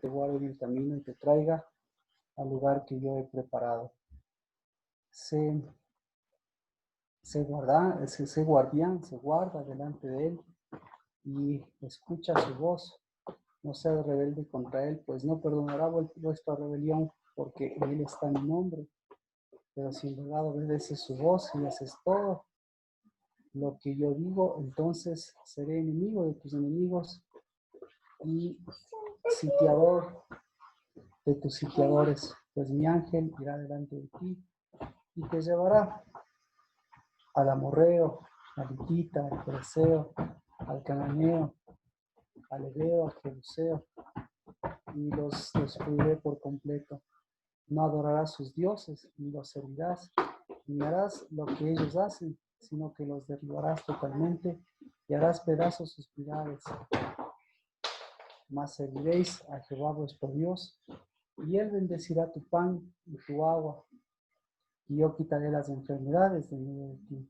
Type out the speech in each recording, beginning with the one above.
te guarde en el camino y te traiga al lugar que yo he preparado. Sé guardián, se guarda delante de él y escucha su voz. No sea rebelde contra él, pues no perdonará vuestra rebelión, porque en él está mi nombre. Pero si en verdad obedeces su voz y haces todo lo que yo digo, entonces seré enemigo de tus enemigos y sitiador de tus sitiadores, pues mi ángel irá delante de ti y te llevará al amorreo, al hitita, al fereceo, al cananeo, al heveo, al jebuseo, y los destruiré por completo. No adorarás sus dioses, ni los servirás, ni harás lo que ellos hacen, sino que los derribarás totalmente y harás pedazos sus pilares. Mas serviréis a Jehová vuestro Dios, y él bendecirá tu pan y tu agua, y yo quitaré las enfermedades de medio de ti.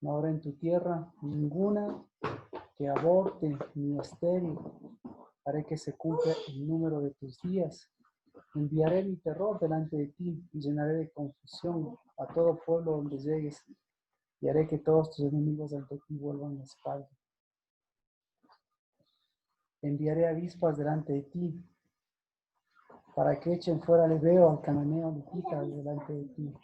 No habrá en tu tierra ninguna que aborte ni estéril. Haré que se cumpla el número de tus días. Enviaré mi terror delante de ti y llenaré de confusión a todo pueblo donde llegues, y haré que todos tus enemigos ante ti vuelvan la espalda. Enviaré avispas delante de ti, para que echen fuera al heveo, al cananeo, al hitita delante de ti.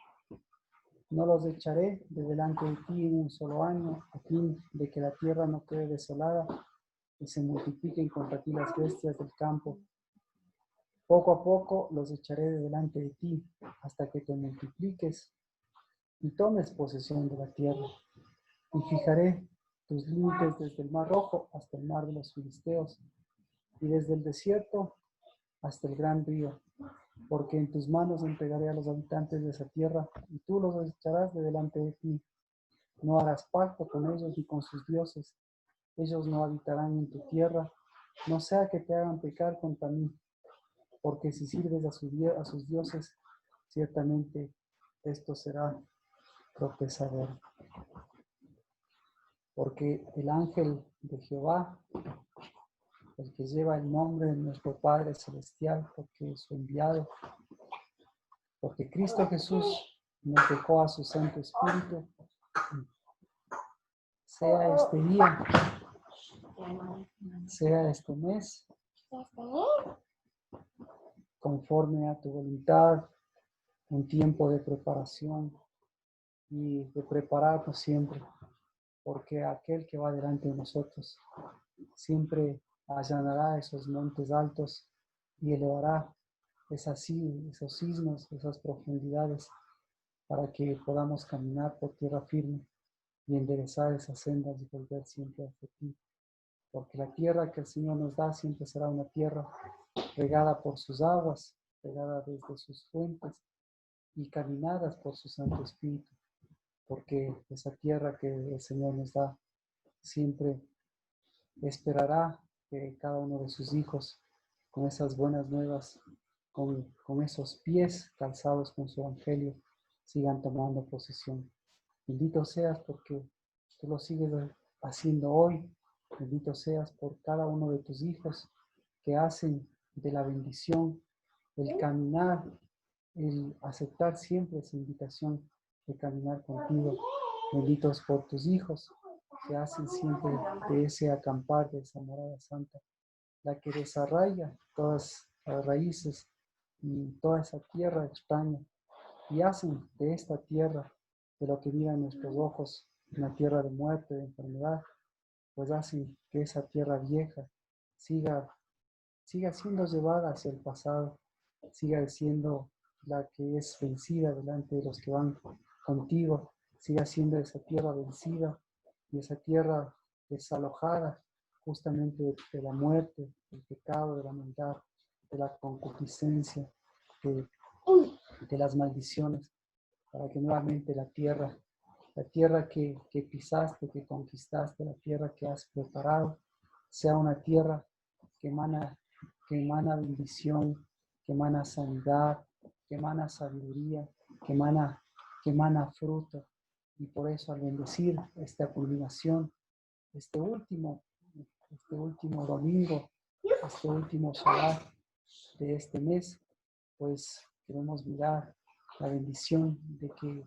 No los echaré de delante de ti en un solo año, a fin de que la tierra no quede desolada y se multipliquen contra ti las bestias del campo. Poco a poco los echaré de delante de ti, hasta que te multipliques y tomes posesión de la tierra. Y fijaré tus límites desde el mar Rojo hasta el mar de los filisteos, y desde el desierto hasta el gran río, porque en tus manos entregaré a los habitantes de esa tierra, y tú los echarás de delante de ti. No harás pacto con ellos ni con sus dioses. Ellos no habitarán en tu tierra, no sea que te hagan pecar contra mí, porque si sirves a sus dioses, ciertamente esto será tropezador. Porque el ángel de Jehová, el que lleva el nombre de nuestro Padre Celestial, porque es su enviado, porque Cristo Jesús nos dejó a su Santo Espíritu, sea este día, sea este mes, conforme a tu voluntad, un tiempo de preparación y de prepararnos siempre, porque aquel que va delante de nosotros siempre allanará esos montes altos y elevará esos sismos, esas profundidades, para que podamos caminar por tierra firme y enderezar esas sendas y volver siempre hacia ti. Porque la tierra que el Señor nos da siempre será una tierra regada por sus aguas, regada desde sus fuentes y caminadas por su Santo Espíritu. Porque esa tierra que el Señor nos da siempre esperará que cada uno de sus hijos, con esas buenas nuevas, con esos pies calzados con su evangelio, sigan tomando posesión. Bendito seas porque tú lo sigues haciendo hoy. Bendito seas por cada uno de tus hijos que hacen de la bendición, el caminar, el aceptar siempre esa invitación de caminar contigo. Benditos por tus hijos que hacen siempre de ese acampar, de esa morada santa, la que desarraiga todas las raíces y toda esa tierra extraña, y hacen de esta tierra, de lo que miran nuestros ojos, una tierra de muerte, de enfermedad, pues hacen que esa tierra vieja siga siendo llevada hacia el pasado, siga siendo la que es vencida delante de los que van contigo, siga siendo esa tierra vencida y esa tierra desalojada justamente de la muerte, del pecado, de la maldad, de la concupiscencia, de las maldiciones, para que nuevamente la tierra que pisaste, que conquistaste, la tierra que has preparado, sea una tierra que emana bendición, que emana sanidad, que emana sabiduría, que emana fruto. Y por eso al bendecir esta culminación, este último domingo, este último Shabbat, de este mes, pues queremos mirar la bendición de que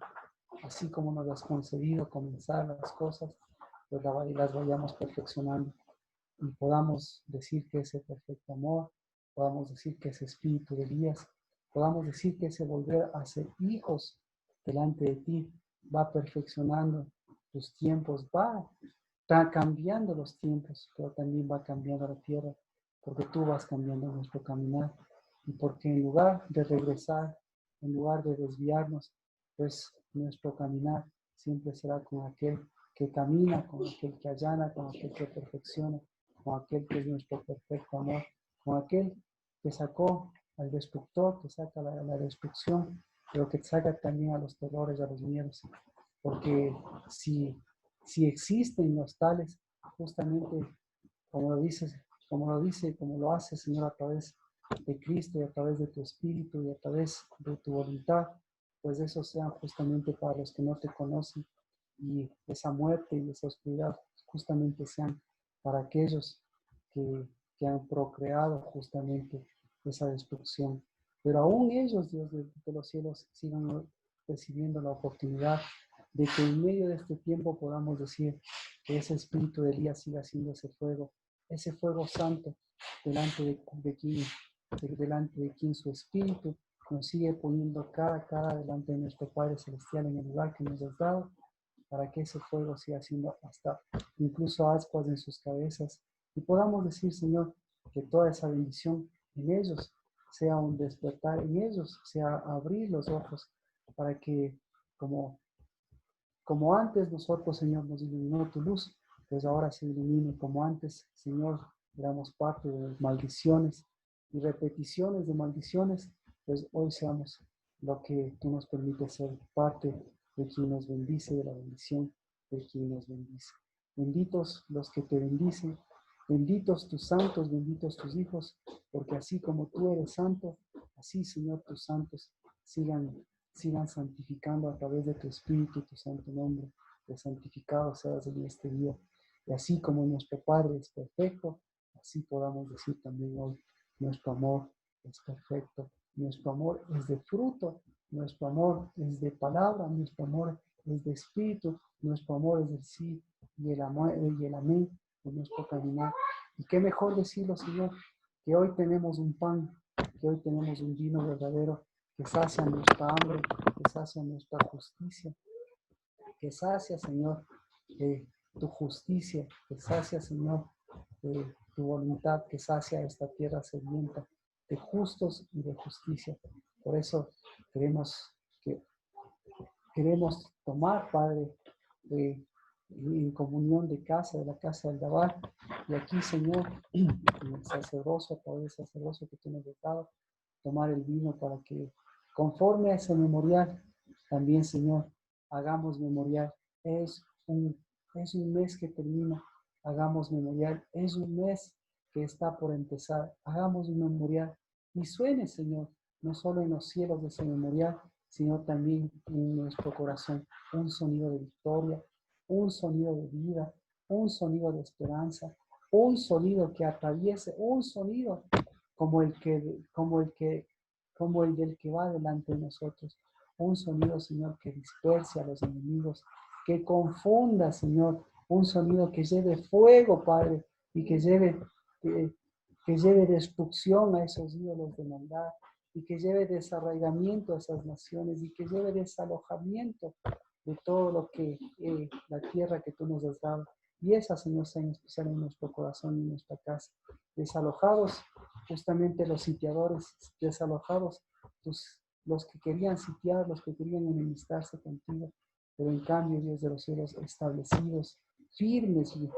así como nos has concedido comenzar las cosas, pues las vayamos perfeccionando y podamos decir que ese perfecto amor, podamos decir que ese espíritu de Elías, podamos decir que ese volver a ser hijos delante de ti va perfeccionando tus tiempos, está cambiando los tiempos, pero también va cambiando la tierra, porque tú vas cambiando nuestro caminar y porque en lugar de regresar, en lugar de desviarnos, pues nuestro caminar siempre será con aquel que camina, con aquel que allana, con aquel que perfecciona, con aquel que es nuestro perfecto amor, con aquel que sacó al destructor, que saca la destrucción, pero que saca también a los terrores, a los miedos. Porque si existen los tales, justamente como lo hace, Señor, a través de Cristo y a través de tu Espíritu y a través de tu voluntad, pues eso sean justamente para los que no te conocen y esa muerte y esa oscuridad justamente sean para aquellos que han procreado justamente esa destrucción. Pero aún ellos, Dios de los cielos, sigan recibiendo la oportunidad de que en medio de este tiempo podamos decir que ese espíritu de Elías siga siendo ese fuego santo, delante delante de quien su espíritu nos sigue poniendo cara a cara delante de nuestro Padre Celestial en el lugar que nos has dado, para que ese fuego siga siendo hasta incluso ascuas en sus cabezas y podamos decir, Señor, que toda esa bendición en ellos sea un despertar, en ellos sea abrir los ojos para que como antes nosotros, Señor, nos iluminó tu luz, pues ahora se ilumine como antes, Señor, éramos parte de maldiciones y repeticiones de maldiciones, pues hoy seamos lo que tú nos permites ser parte de quien nos bendice, de la bendición de quien nos bendice. Benditos los que te bendicen, benditos tus santos, benditos tus hijos, porque así como tú eres santo, así, Señor, tus santos sigan santificando a través de tu Espíritu, tu santo nombre, que santificado seas en este día. Y así como nuestro Padre es perfecto, así podamos decir también hoy, nuestro amor es perfecto, nuestro amor es de fruto, nuestro amor es de palabra, nuestro amor es de espíritu, nuestro amor es del sí y el amén de nuestro caminar. Y qué mejor decirlo, Señor, que hoy tenemos un pan, que hoy tenemos un vino verdadero, que sacia nuestra hambre, que sacia nuestra justicia, que sacia, Señor, tu justicia, que sacia, Señor, tu voluntad, que sacia esta tierra sedienta de justos y de justicia. Por eso que, queremos tomar, Padre, en comunión de la casa del Dabar, y aquí, Señor, en el sacerdocio, a través del sacerdocio que tú nos has dado, tomar el vino para que, conforme a ese memorial, también, Señor, hagamos memorial. Es un mes que termina, hagamos memorial. Es un mes que está por empezar, hagamos un memorial. Y suene, Señor, no solo en los cielos de ese memorial, sino también en nuestro corazón, un sonido de victoria, un sonido de vida, un sonido de esperanza, un sonido que atraviese, un sonido como el del que va delante de nosotros, un sonido, Señor, que disperse a los enemigos, que confunda, Señor, un sonido que lleve fuego, Padre, y que lleve destrucción a esos ídolos de maldad, y que lleve desarraigamiento a esas naciones, y que lleve desalojamiento de todo lo que la tierra que tú nos has dado. Y esa, Señor, sea en especial en nuestro corazón y en nuestra casa. Desalojados justamente los sitiadores, desalojados los que querían sitiar, los que querían enemistarse contigo, pero en cambio, Dios de los cielos, establecidos, firmes, y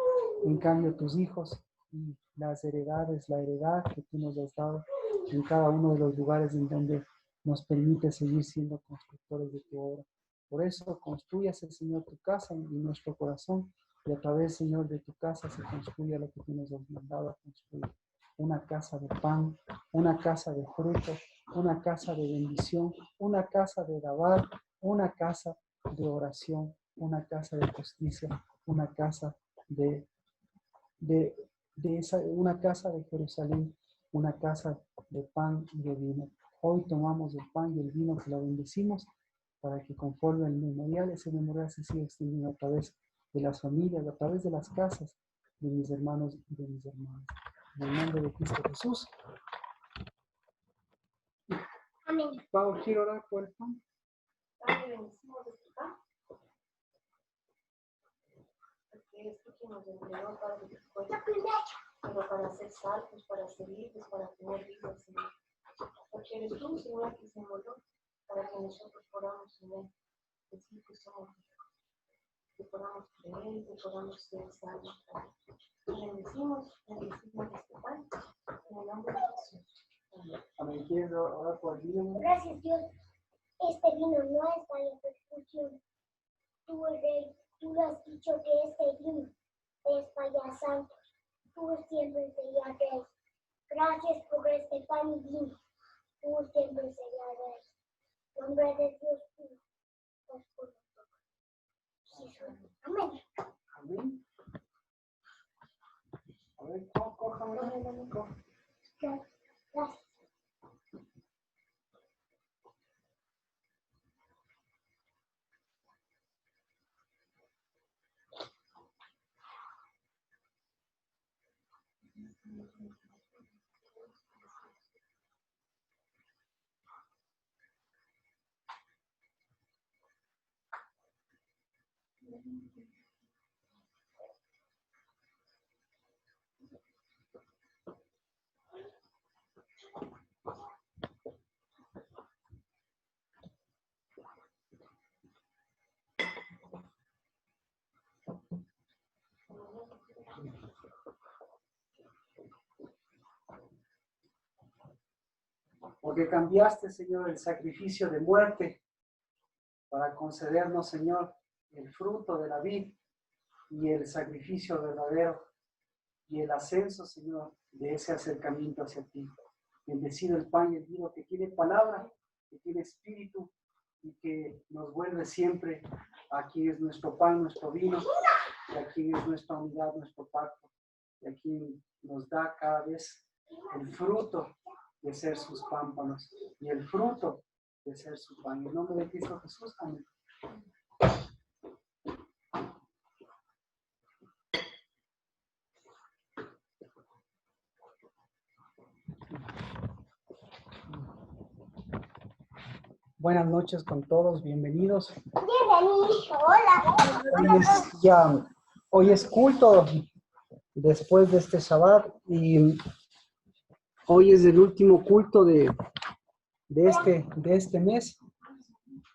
en cambio tus hijos y las heredades, la heredad que tú nos has dado en cada uno de los lugares en donde nos permite seguir siendo constructores de tu obra. Por eso construyase, Señor, tu casa en nuestro corazón, y a través, Señor, de tu casa se construya lo que tú nos has mandado a construir. Una casa de pan, una casa de fruto, una casa de bendición, una casa de dabar, una casa de oración, una casa de justicia, una casa una casa de Jerusalén, una casa de pan y de vino. Hoy tomamos el pan y el vino que lo bendecimos para que conforme el memorial, ese memorial se siga extendiendo a través de las familias, a través de las casas de mis hermanos y de mis hermanas. En el nombre de Cristo Jesús. Amén. Pablo, quiero orar por el pan. Padre, bendecimos este pan. Porque es tú quien nos entregó, Padre, tu cuerpo. Pero para ser salvos, para ser libres, para tener vida, Señor. Porque eres tú, Señor, que se murió para que nosotros podamos en él decir que somos hijos, que podamos creer, que podamos ser salvos. Bendecimos este pan en el nombre de Jesús. Amén. Amén. Quiero orar por el vino. Gracias, Dios. Este vino no es para la persecución. Tú, Rey, tú lo has dicho que este vino es para santos. Tú siempre serás Rey. Gracias por este pan y vino. Tú siempre serás Rey. En nombre de Dios, tú estás por nosotros. Jesús. Amén. Amén. A ver, cójame. Gracias. Porque cambiaste, Señor, el sacrificio de muerte para concedernos, Señor, el fruto de la vid y el sacrificio verdadero y el ascenso, Señor, de ese acercamiento hacia ti. Bendecido el pan y el vino que tiene palabra, que tiene espíritu y que nos vuelve siempre. Aquí es nuestro pan, nuestro vino, y aquí es nuestra unidad, nuestro pacto. Y aquí nos da cada vez el fruto de ser sus pámpanos y el fruto de ser su pan. En el nombre de Cristo Jesús, amén. Buenas noches con todos, bienvenidos. Bienvenido, hola. Hoy es culto después de este Shabbat y hoy es el último culto de este mes.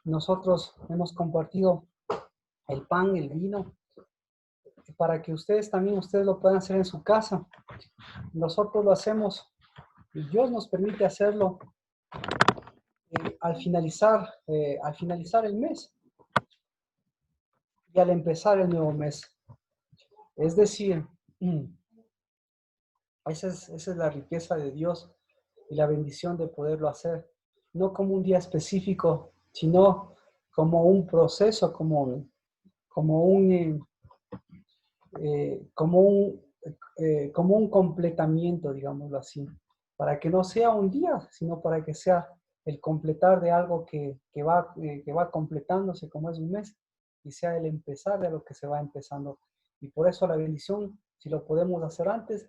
Nosotros hemos compartido el pan, el vino, para que ustedes lo puedan hacer en su casa. Nosotros lo hacemos y Dios nos permite hacerlo al finalizar el mes y al empezar el nuevo mes. Es decir, esa es la riqueza de Dios y la bendición de poderlo hacer, no como un día específico, sino como un proceso, como un completamiento, digámoslo así, para que no sea un día, sino para que sea el completar de algo que va completándose como es un mes y sea el empezar de lo que se va empezando. Y por eso la bendición, si lo podemos hacer antes,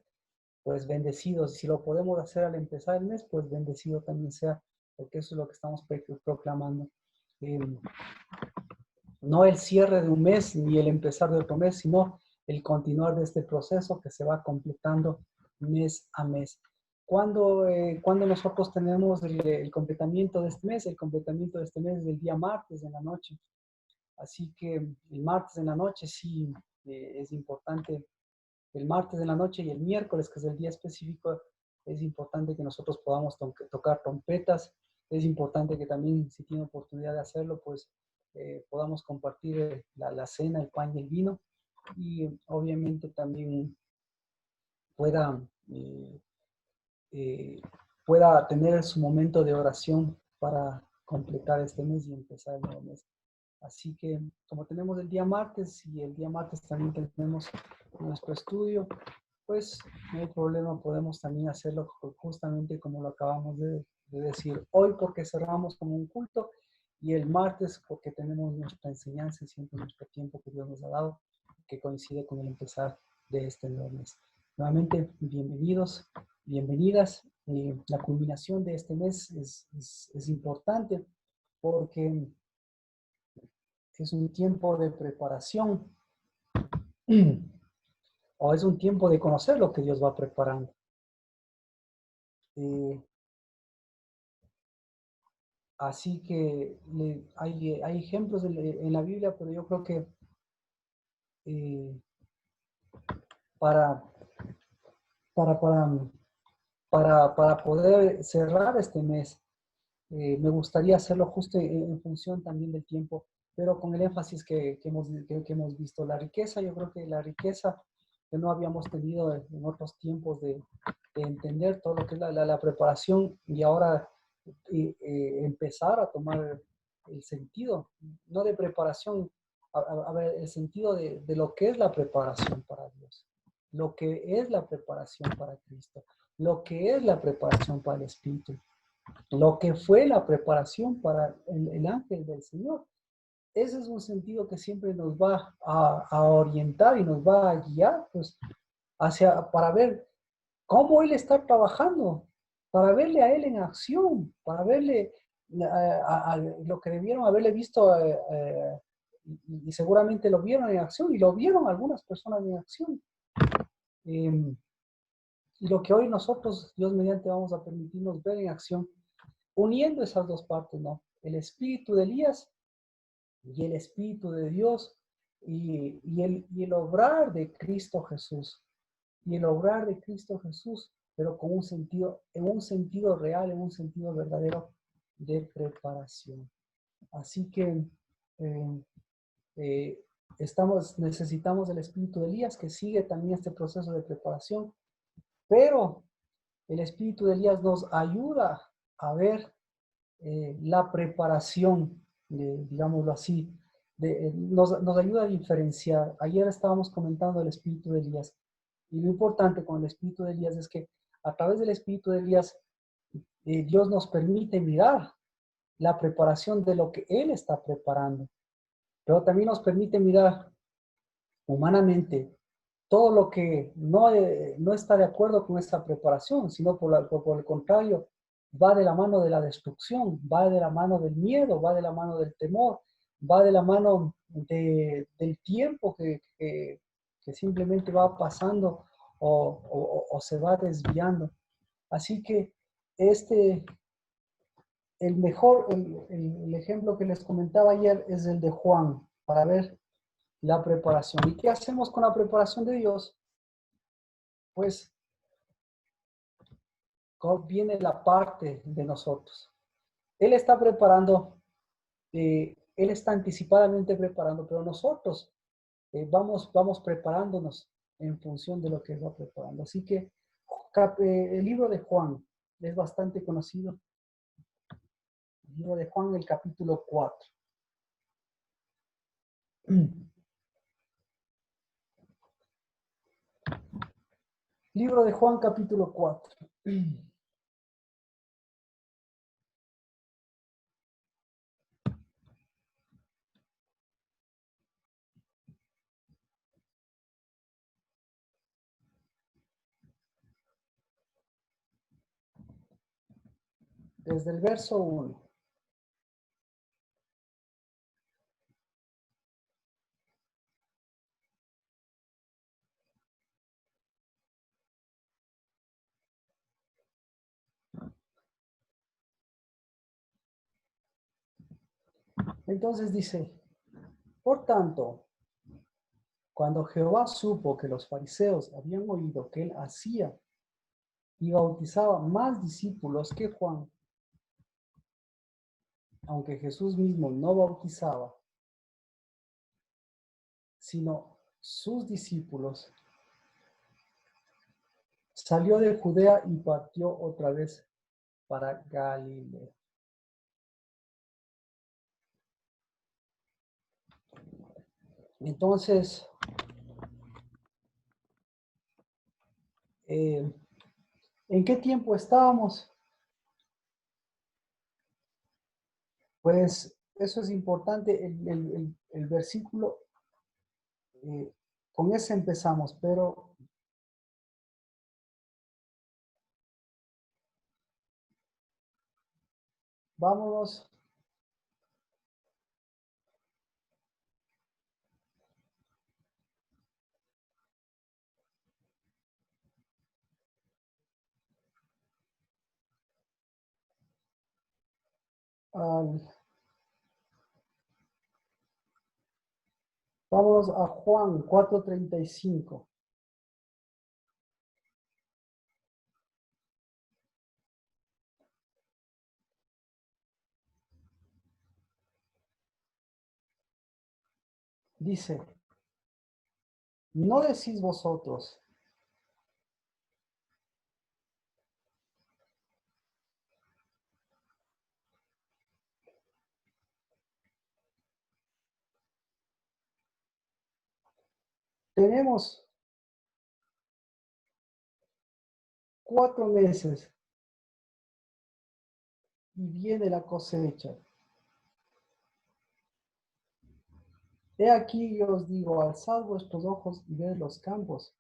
pues bendecidos. Si lo podemos hacer al empezar el mes, pues bendecido también sea, porque eso es lo que estamos proclamando. No el cierre de un mes ni el empezar de otro mes, sino el continuar de este proceso que se va completando mes a mes. Cuando nosotros tenemos el completamiento de este mes? El completamiento de este mes es el día martes en la noche. Así que el martes en la noche sí es importante. El martes en la noche y el miércoles, que es el día específico, es importante que nosotros podamos tocar trompetas. Es importante que también, si tiene oportunidad de hacerlo, pues podamos compartir la cena, el pan y el vino. Y obviamente también pueda tener su momento de oración para completar este mes y empezar el nuevo mes. Así que como tenemos el día martes y el día martes también tenemos nuestro estudio, pues no hay problema, podemos también hacerlo justamente como lo acabamos de decir hoy, porque cerramos como un culto, y el martes porque tenemos nuestra enseñanza y siempre nuestro tiempo que Dios nos ha dado, que coincide con el empezar de este nuevo mes. Nuevamente, bienvenidos, bienvenidas. La culminación de este mes es importante porque es un tiempo de preparación o es un tiempo de conocer lo que Dios va preparando. Así que hay ejemplos en la Biblia, pero yo creo que eh, para, para, para, para poder cerrar este mes, me gustaría hacerlo justo en función también del tiempo, pero con el énfasis que hemos visto. La riqueza, yo creo que la riqueza que no habíamos tenido en otros tiempos de entender todo lo que es la preparación, y ahora empezar a tomar el sentido, no de preparación, a ver, el sentido de lo que es la preparación para Dios, lo que es la preparación para Cristo, lo que es la preparación para el Espíritu, lo que fue la preparación para el ángel del Señor. Ese es un sentido que siempre nos va a orientar y nos va a guiar, pues, para ver cómo Él está trabajando, para verle a Él en acción, para verle a lo que debieron haberle visto, y seguramente lo vieron en acción, y lo vieron algunas personas en acción. Y lo que hoy nosotros, Dios mediante, vamos a permitirnos ver en acción, uniendo esas dos partes, ¿no? El espíritu de Elías y el espíritu de Dios, y el obrar de Cristo Jesús. Y el obrar de Cristo Jesús, pero con un sentido, en un sentido real, en un sentido verdadero de preparación. Así que eh, eh, necesitamos el espíritu de Elías, que sigue también este proceso de preparación, pero el espíritu de Elías nos ayuda a ver la preparación, digámoslo así, nos ayuda a diferenciar. Ayer estábamos comentando el espíritu de Elías, y lo importante con el espíritu de Elías es que a través del espíritu de Elías, Dios nos permite mirar la preparación de lo que Él está preparando, pero también nos permite mirar humanamente todo lo que no está de acuerdo con esta preparación, sino por el contrario, va de la mano de la destrucción, va de la mano del miedo, va de la mano del temor, va de la mano del tiempo que simplemente va pasando o se va desviando. Así que este, el ejemplo que les comentaba ayer es el de Juan, para ver la preparación. ¿Y qué hacemos con la preparación de Dios? Pues viene la parte de nosotros. Él está preparando, Él está anticipadamente preparando, pero nosotros vamos preparándonos en función de lo que Él va preparando. Así que el libro de Juan es bastante conocido. El libro de Juan, el capítulo 4. Libro de Juan, capítulo 4. Desde el verso 1. Entonces dice, por tanto, cuando Jehová supo que los fariseos habían oído que él hacía y bautizaba más discípulos que Juan, aunque Jesús mismo no bautizaba, sino sus discípulos, salió de Judea y partió otra vez para Galilea. Entonces, ¿En qué tiempo estábamos? Pues eso es importante, el versículo, con ese empezamos, pero vámonos al, vámonos a Juan 4:35. Dice, no decís vosotros, tenemos 4 meses y viene la cosecha. He aquí yo os digo, alzad vuestros ojos y ved los campos,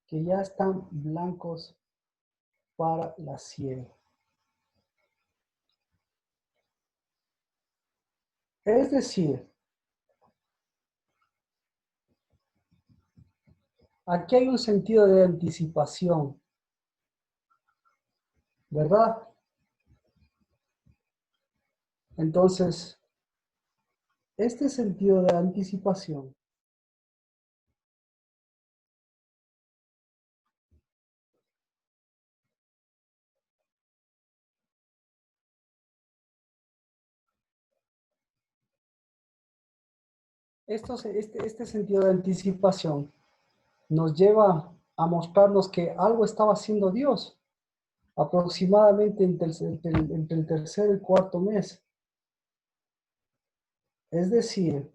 que ya están blancos para la siega. Es decir, aquí hay un sentido de anticipación, ¿verdad? Entonces, este sentido de anticipación este sentido de anticipación nos lleva a mostrarnos que algo estaba haciendo Dios aproximadamente entre el tercer y el cuarto mes. Es decir,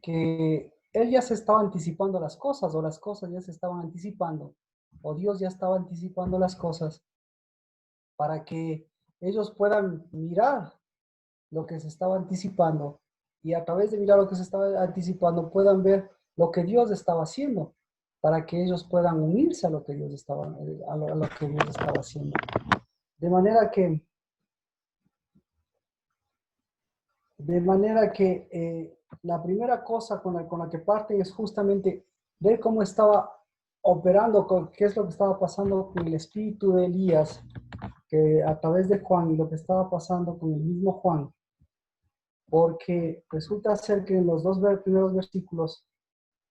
que Él ya se estaba anticipando las cosas o las cosas ya se estaban anticipando o Dios ya estaba anticipando las cosas para que ellos puedan mirar lo que se estaba anticipando y a través de mirar lo que se estaba anticipando puedan ver lo que Dios estaba haciendo para que ellos puedan unirse a lo que Dios estaba, a lo que Dios estaba haciendo. De manera que, la primera cosa con la que parten es justamente ver cómo estaba operando, qué es lo que estaba pasando con el espíritu de Elías, que a través de Juan y lo que estaba pasando con el mismo Juan. Porque resulta ser que en los dos primeros versículos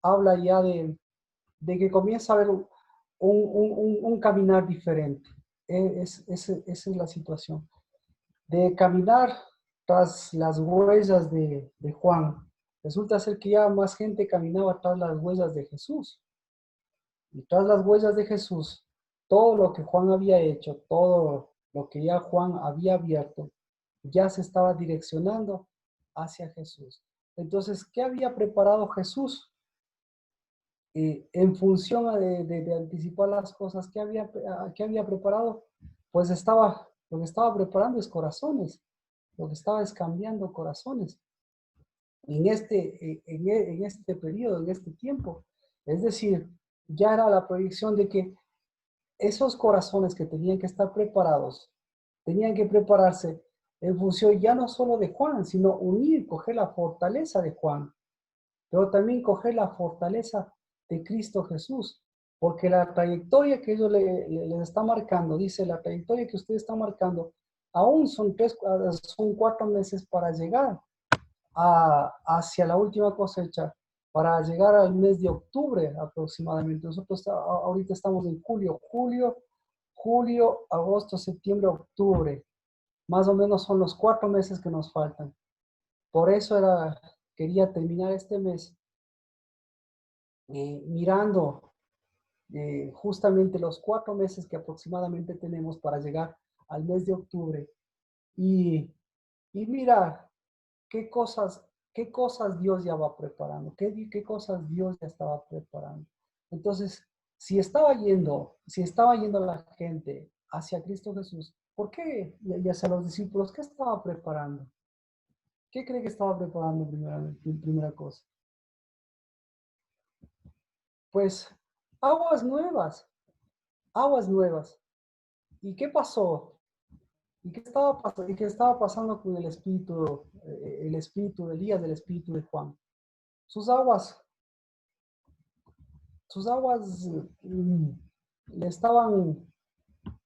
habla ya de que comienza a haber un caminar diferente. Esa es la situación. De caminar tras las huellas de Juan. Resulta ser que ya más gente caminaba tras las huellas de Jesús. Y tras las huellas de Jesús, todo lo que Juan había hecho, todo lo que ya Juan había abierto, ya se estaba direccionando hacia Jesús. Entonces, ¿qué había preparado Jesús? En función de anticipar las cosas, ¿qué había preparado? Pues lo que estaba preparando es corazones, lo que estaba es cambiando corazones en este periodo, en este tiempo. Es decir, ya era la proyección de que esos corazones que tenían que estar preparados, tenían que prepararse en función ya no solo de Juan, sino unir, coger la fortaleza de Juan, pero también coger la fortaleza de Cristo Jesús, porque la trayectoria que ellos les está marcando, dice, la trayectoria que ustedes están marcando, aún son 4 meses para llegar hacia la última cosecha, para llegar al mes de octubre aproximadamente. Nosotros ahorita estamos en julio, agosto, septiembre, octubre. Más o menos son los 4 meses que nos faltan. Por eso quería terminar este mes mirando justamente los 4 meses que aproximadamente tenemos para llegar al mes de octubre y, y mirar qué cosas, qué cosas Dios ya va preparando, qué cosas Dios ya estaba preparando. Entonces, si estaba yendo la gente hacia Cristo Jesús, ¿por qué? Y hacia los discípulos, ¿qué estaba preparando? ¿Qué cree que estaba preparando primera cosa? Pues aguas nuevas, aguas nuevas. ¿Y qué pasó? ¿Y qué estaba pasando con el espíritu de Elías, el espíritu de Juan? Sus aguas, sus aguas le estaban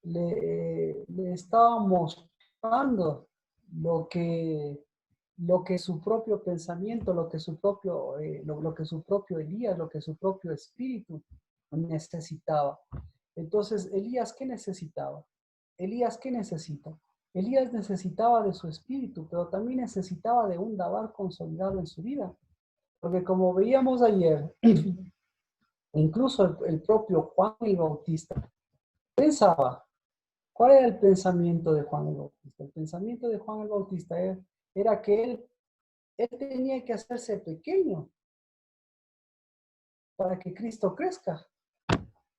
le estaba mostrando lo que, lo que su propio pensamiento, lo que su propio Elías, lo que su propio espíritu necesitaba. Entonces, Elías, ¿qué necesitaba? Elías, ¿qué necesita? Elías necesitaba de su espíritu, pero también necesitaba de un Dabar consolidado en su vida. Porque como veíamos ayer, incluso el propio Juan el Bautista pensaba. ¿Cuál era el pensamiento de Juan el Bautista? El pensamiento de Juan el Bautista era que él tenía que hacerse pequeño para que Cristo crezca.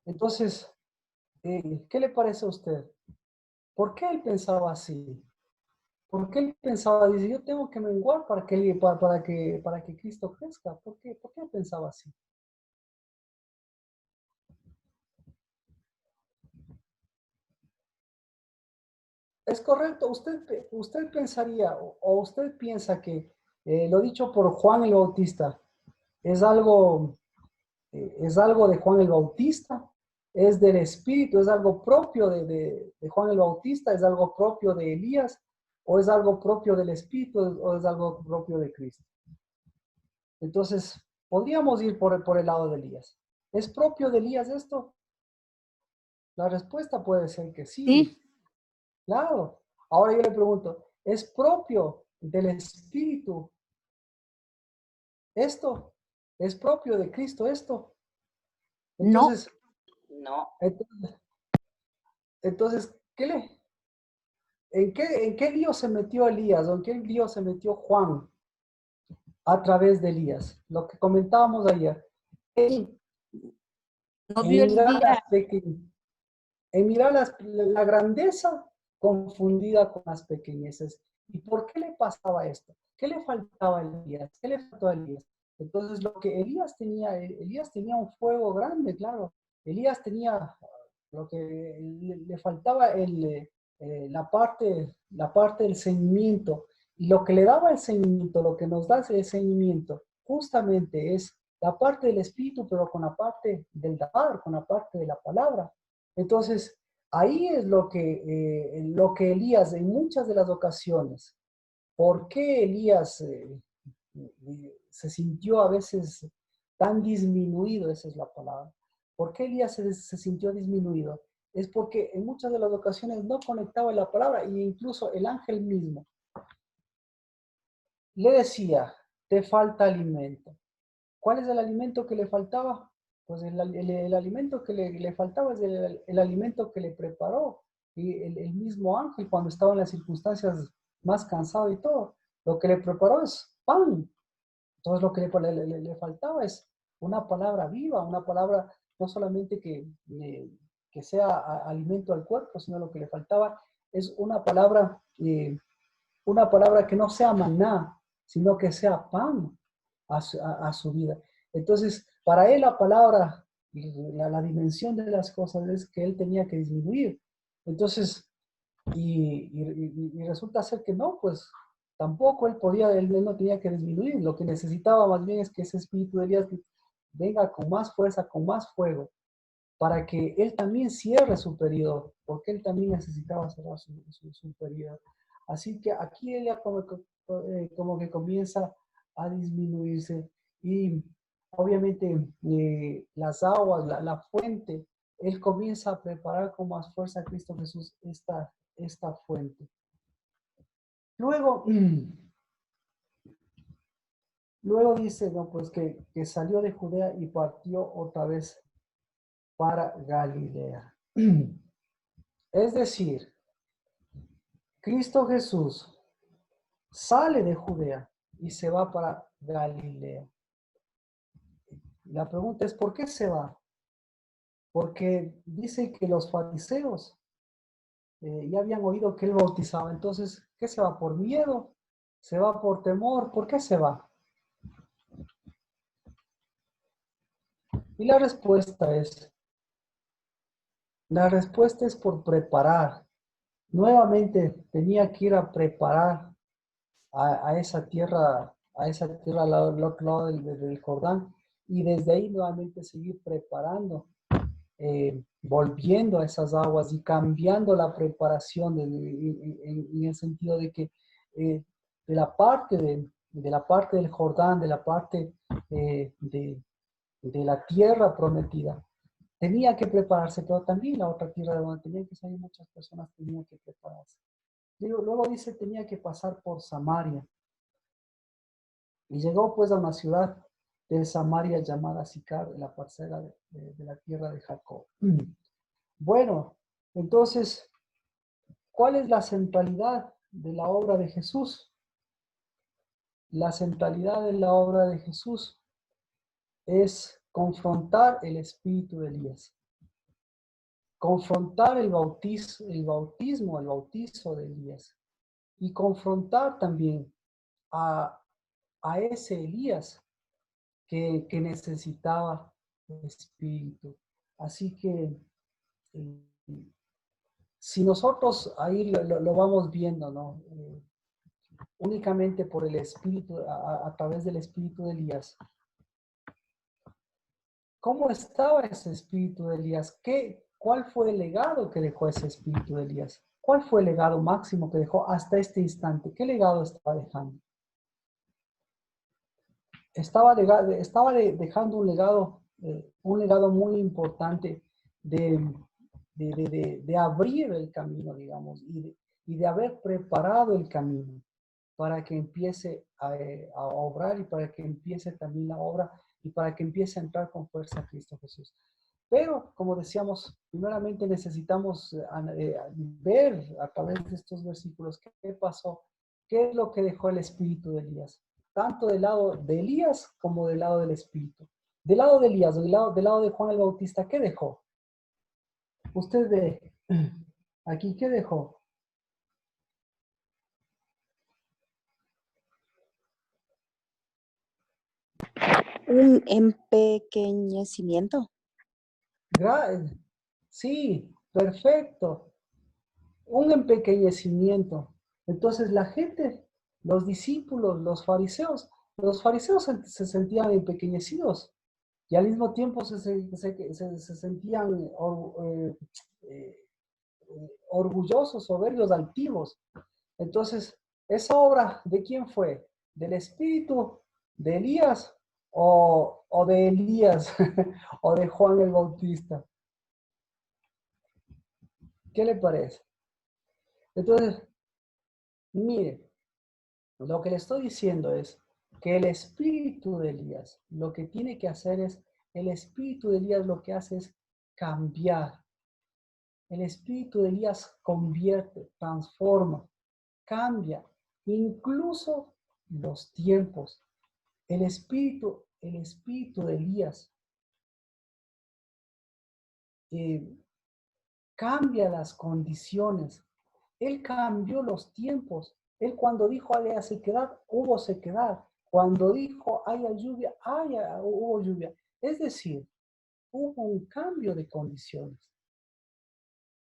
Entonces, ¿qué le parece a usted? ¿Por qué él pensaba así? ¿Por qué él pensaba, dice, yo tengo que menguar para que Cristo crezca? ¿Por qué pensaba así? Es correcto, usted pensaría o usted piensa que lo dicho por Juan el Bautista es algo de Juan el Bautista, es del Espíritu, es algo propio de Juan el Bautista, es algo propio de Elías, o es algo propio del Espíritu, o es algo propio de Cristo. Entonces, podríamos ir por el lado de Elías. ¿Es propio de Elías esto? La respuesta puede ser que sí, Sí, claro. Ahora yo le pregunto, ¿es propio del Espíritu esto? ¿Es propio de Cristo esto? no, Entonces, no, entonces, entonces ¿en qué lío se metió Elías o en qué lío se metió Juan a través de Elías? Lo que comentábamos ayer. En, no en vio el mirar día. en mirar la grandeza confundida con las pequeñeces. ¿Y por qué le pasaba esto? ¿Qué le faltaba a Elías? ¿Qué le faltó a Elías? Entonces, lo que Elías tenía un fuego grande, claro. Elías tenía lo que le faltaba la parte del ceñimiento. Y lo que le daba el ceñimiento, lo que nos da el ceñimiento, justamente es la parte del espíritu, pero con la parte del dar, con la parte de la palabra. Entonces, ahí es lo que Elías en muchas de las ocasiones, ¿por qué Elías se sintió a veces tan disminuido? Esa es la palabra. ¿Por qué Elías se sintió disminuido? Es porque en muchas de las ocasiones no conectaba la palabra e incluso el ángel mismo le decía, te falta alimento. ¿Cuál es el alimento que le faltaba? Pues el alimento que le faltaba es el alimento que le preparó y el mismo ángel cuando estaba en las circunstancias más cansado y todo. Lo que le preparó es pan. Entonces lo que le faltaba es una palabra viva, una palabra no solamente que sea alimento al cuerpo, sino lo que le faltaba es una palabra que no sea maná, sino que sea pan a su vida. Entonces, para él la palabra, la dimensión de las cosas es que él tenía que disminuir. Entonces, y resulta ser que no, pues tampoco él no tenía que disminuir. Lo que necesitaba más bien es que ese espíritu de Elías venga con más fuerza, con más fuego, para que él también cierre su periodo, porque él también necesitaba cerrar su periodo. Así que aquí ella como que comienza a disminuirse y obviamente las aguas, la fuente, él comienza a preparar con más fuerza a Cristo Jesús esta fuente. Luego, luego dice, no, pues que salió de Judea y partió otra vez para Galilea. Es decir, Cristo Jesús sale de Judea y se va para Galilea. La pregunta es, ¿por qué se va? porque dice que los fariseos ya habían oído que él bautizaba. Entonces, ¿qué se va? ¿Por miedo? ¿Se va por temor? ¿Por qué se va? Y la respuesta es por preparar. Nuevamente tenía que ir a preparar a esa tierra al otro lado del Jordán, y desde ahí nuevamente seguir preparando, volviendo a esas aguas y cambiando la preparación en el sentido de que de la parte del Jordán, de la parte de la tierra prometida, tenía que prepararse, pero también la otra tierra de donde tenían que salir muchas personas tenían que prepararse. Luego dice, tenía que pasar por Samaria. Y llegó pues a una ciudad de Samaria llamada Sicar, la parcela de la tierra de Jacob. Bueno, entonces, ¿cuál es la centralidad de la obra de Jesús? La centralidad de la obra de Jesús es confrontar el espíritu de Elías. Confrontar el bautizo de Elías. Y confrontar también a ese Elías que necesitaba el espíritu. Así que si nosotros ahí lo vamos viendo, ¿no? Únicamente por el espíritu, a través del espíritu de Elías. ¿Cómo estaba ese espíritu de Elías? ¿Cuál fue el legado que dejó ese espíritu de Elías? ¿Cuál fue el legado máximo que dejó hasta este instante? ¿Qué legado estaba dejando? Estaba dejando un legado muy importante de abrir el camino, digamos, y de haber preparado el camino para que empiece a obrar y para que empiece también la obra y para que empiece a entrar con fuerza a Cristo Jesús. Pero, como decíamos, primeramente necesitamos ver a través de estos versículos qué pasó, qué es lo que dejó el espíritu de Elías, tanto del lado de Elías como del lado del espíritu. Del lado de Elías, del lado de Juan el Bautista, ¿qué dejó? Usted ve aquí, ¿qué dejó? Un empequeñecimiento. Sí, perfecto. Un empequeñecimiento. Entonces la gente, los discípulos, los fariseos se sentían empequeñecidos y al mismo tiempo se sentían orgullosos, soberbios, altivos. Entonces, ¿esa obra de quién fue? ¿Del espíritu de Elías o de Elías o de Juan el Bautista? ¿Qué le parece? Entonces, mire, lo que le estoy diciendo es que el espíritu de Elías, lo que tiene que hacer es, el espíritu de Elías lo que hace es cambiar. El espíritu de Elías convierte, transforma, cambia, incluso los tiempos. El espíritu de Elías cambia las condiciones. Él cambió los tiempos. Él cuando dijo haya sequedad, hubo sequedad. Cuando dijo haya lluvia, hubo lluvia. Es decir, hubo un cambio de condiciones.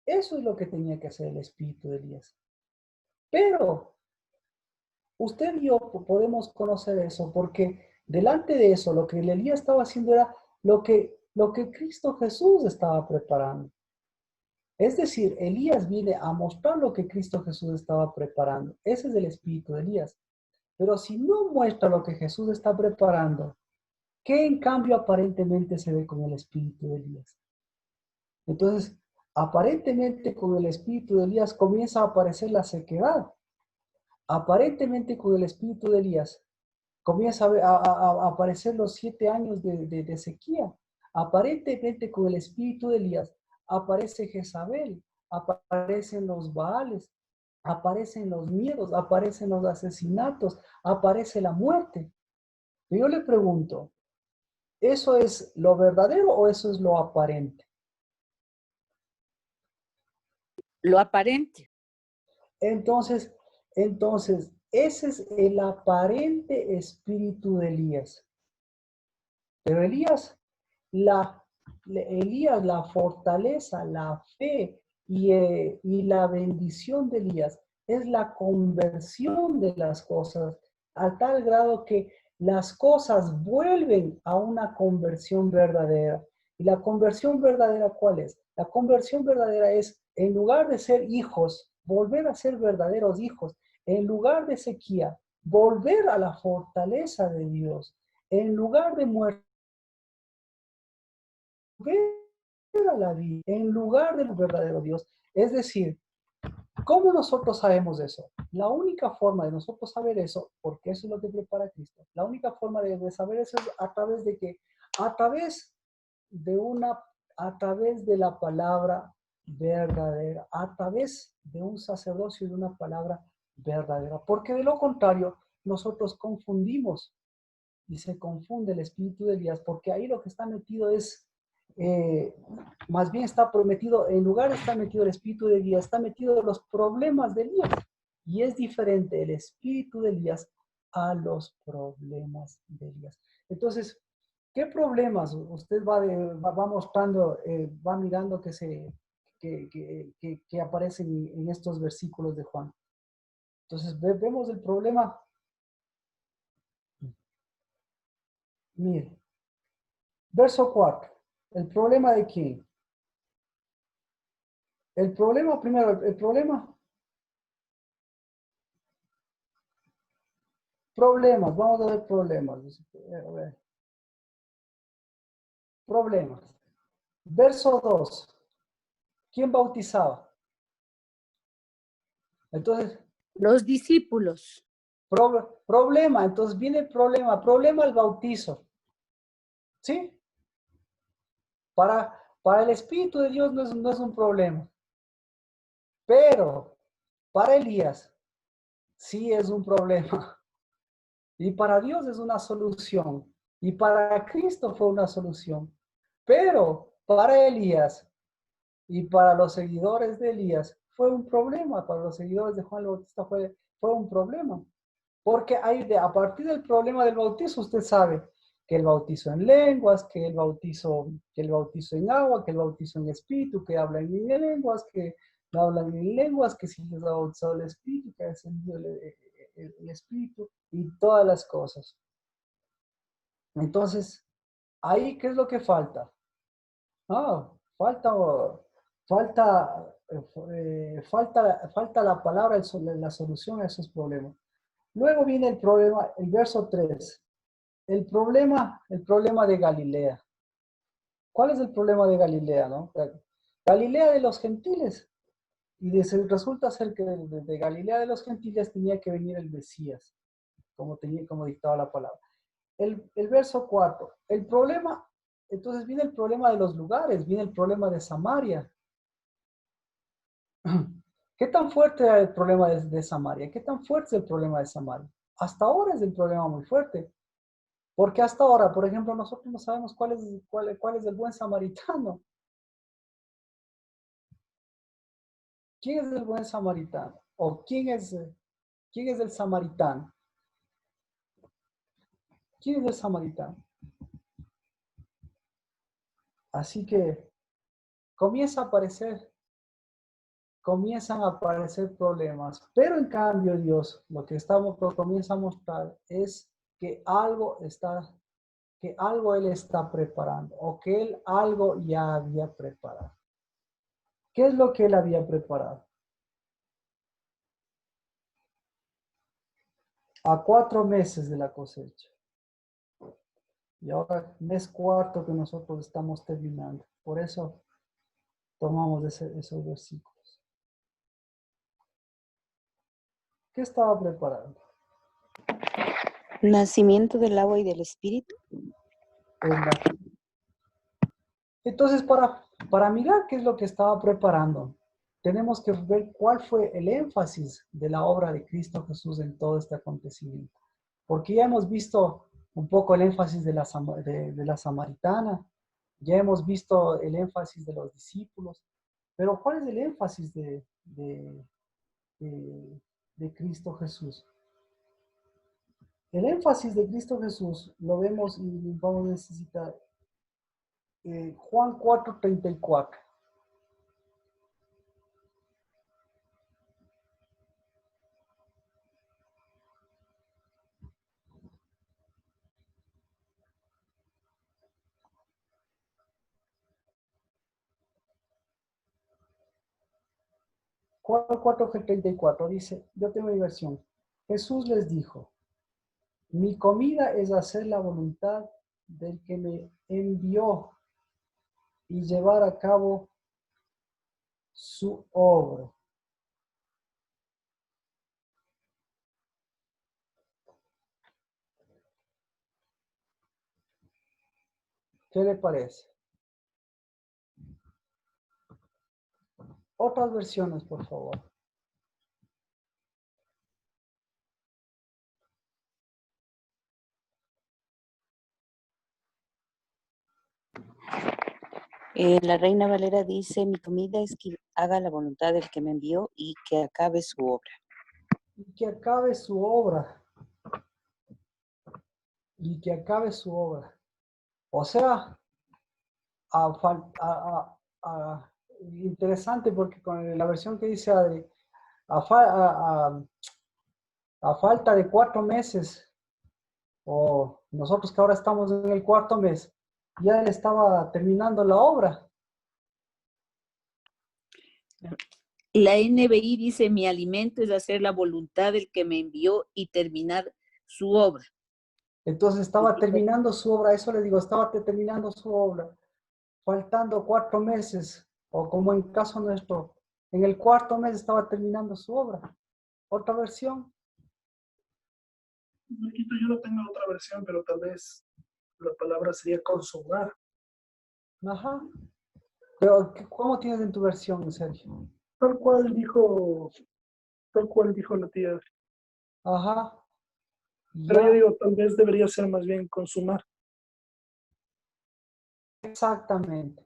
Eso es lo que tenía que hacer el espíritu de Elías. Pero usted y yo podemos conocer eso porque delante de eso, lo que Elías estaba haciendo era lo que Cristo Jesús estaba preparando. Es decir, Elías viene a mostrar lo que Cristo Jesús estaba preparando. Ese es el espíritu de Elías. Pero si no muestra lo que Jesús está preparando, ¿qué en cambio aparentemente se ve con el espíritu de Elías? Entonces, aparentemente con el espíritu de Elías comienza a aparecer la sequedad. Aparentemente con el espíritu de Elías comienza a aparecer los 7 años de sequía. Aparentemente con el espíritu de Elías aparece Jezabel, aparecen los Baales, aparecen los miedos, aparecen los asesinatos, aparece la muerte. Yo le pregunto, ¿eso es lo verdadero o eso es lo aparente? lo aparente. Entonces, ese es el aparente espíritu de Elías. Pero Elías, la fortaleza, la fe y la bendición de Elías es la conversión de las cosas, a tal grado que las cosas vuelven a una conversión verdadera. ¿Y la conversión verdadera cuál es? La conversión verdadera es, en lugar de ser hijos, volver a ser verdaderos hijos. En lugar de sequía, volver a la fortaleza de Dios. En lugar de muerte, volver a la vida. En lugar del verdadero Dios. Es decir, ¿cómo nosotros sabemos eso? La única forma de nosotros saber eso, porque eso es lo que prepara Cristo, la única forma de saber eso es a través de que, a través a través de la palabra verdadera, a través de un sacerdocio y de una palabra verdadera, porque de lo contrario, nosotros confundimos y se confunde el espíritu de Elías, porque ahí lo que está metido es, más bien está prometido, en lugar de estar metido el espíritu de Elías, está metido los problemas de Elías. Y es diferente el espíritu de Elías a los problemas de Elías. Entonces, ¿qué problemas usted va mostrando, va mirando que aparecen en estos versículos de Juan? Entonces, vemos el problema. Mire, verso 4. ¿El problema de quién? El problema, primero, el problema. Problemas, vamos a ver problemas. A ver. Problemas. Verso 2. ¿Quién bautizaba? Entonces, Los discípulos. problema, entonces viene el problema. Problema el bautizo. ¿Sí? Para el Espíritu de Dios no es un problema. Pero para Elías sí es un problema. Y para Dios es una solución. Y para Cristo fue una solución. Pero para Elías y para los seguidores de Elías fue un problema. Para los seguidores de Juan el Bautista fue un problema. Porque a partir del problema del bautizo, usted sabe que el bautizo en lenguas, que el bautizo en agua, que el bautizo en espíritu, que hablan en lenguas, que no hablan en lenguas, que si les ha bautizado el espíritu, que ha descendido el espíritu y todas las cosas. Entonces, ahí, ¿qué es lo que falta? Falta la palabra, la solución a esos problemas. Luego viene el problema, el verso 3. El problema de Galilea. ¿Cuál es el problema de Galilea, no? Galilea de los gentiles. Y resulta ser que de Galilea de los gentiles tenía que venir el Mesías, como dictaba la palabra. El verso 4. El problema, entonces viene el problema de los lugares, viene el problema de Samaria. ¿Qué tan fuerte es el problema de Samaria? ¿Qué tan fuerte es el problema de Samaria? Hasta ahora es el problema muy fuerte. Porque hasta ahora, por ejemplo, nosotros no sabemos cuál es el buen samaritano. ¿Quién es el buen samaritano? ¿O quién es el samaritano? ¿Quién es el samaritano? Así que comienzan a aparecer problemas. Pero en cambio Dios, lo que comienza a mostrar es que algo Él está preparando, o que Él algo ya había preparado. ¿Qué es lo que Él había preparado? A 4 meses de la cosecha. Y ahora, mes cuarto que nosotros estamos terminando. Por eso tomamos esos versículos. ¿Qué estaba preparando? Nacimiento del agua y del espíritu. Entonces, para mirar qué es lo que estaba preparando, tenemos que ver cuál fue el énfasis de la obra de Cristo Jesús en todo este acontecimiento. Porque ya hemos visto un poco el énfasis de la samaritana, ya hemos visto el énfasis de los discípulos, pero ¿cuál es el énfasis de de, de Cristo Jesús. El énfasis de Cristo Jesús lo vemos y vamos a necesitar Juan 4:34. Juan 4:34 dice, yo tengo mi versión. Jesús les dijo, mi comida es hacer la voluntad del que me envió y llevar a cabo su obra. ¿Qué le parece? Otras versiones, por favor. La Reina Valera dice, mi comida es que haga la voluntad del que me envió y que acabe su obra. Y que acabe su obra. Y que acabe su obra. O sea, interesante porque con la versión que dice Adri, a falta de 4 meses, o nosotros que ahora estamos en el 4.º mes, ya él estaba terminando la obra. La NBI dice, mi alimento es hacer la voluntad del que me envió y terminar su obra. Entonces estaba terminando su obra, eso le digo, estaba terminando su obra, faltando 4 meses, o como en caso nuestro, en el 4.º mes estaba terminando su obra. Otra versión. Yo no tengo otra versión, pero tal vez la palabra sería consumar. Ajá. Pero, ¿cómo tienes en tu versión, Sergio? Tal cual dijo la tía. Ajá. Pero Ya, yo digo, tal vez debería ser más bien consumar. exactamente.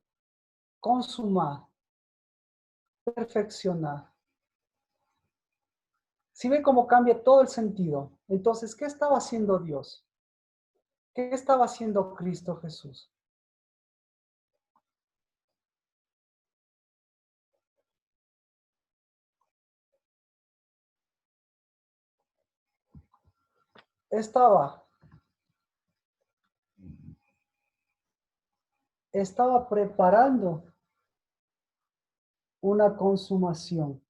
Consumar. Perfeccionar. Si ve cómo cambia todo el sentido. Entonces, ¿qué estaba haciendo Dios? ¿Qué estaba haciendo Cristo Jesús? Estaba preparando una consumación.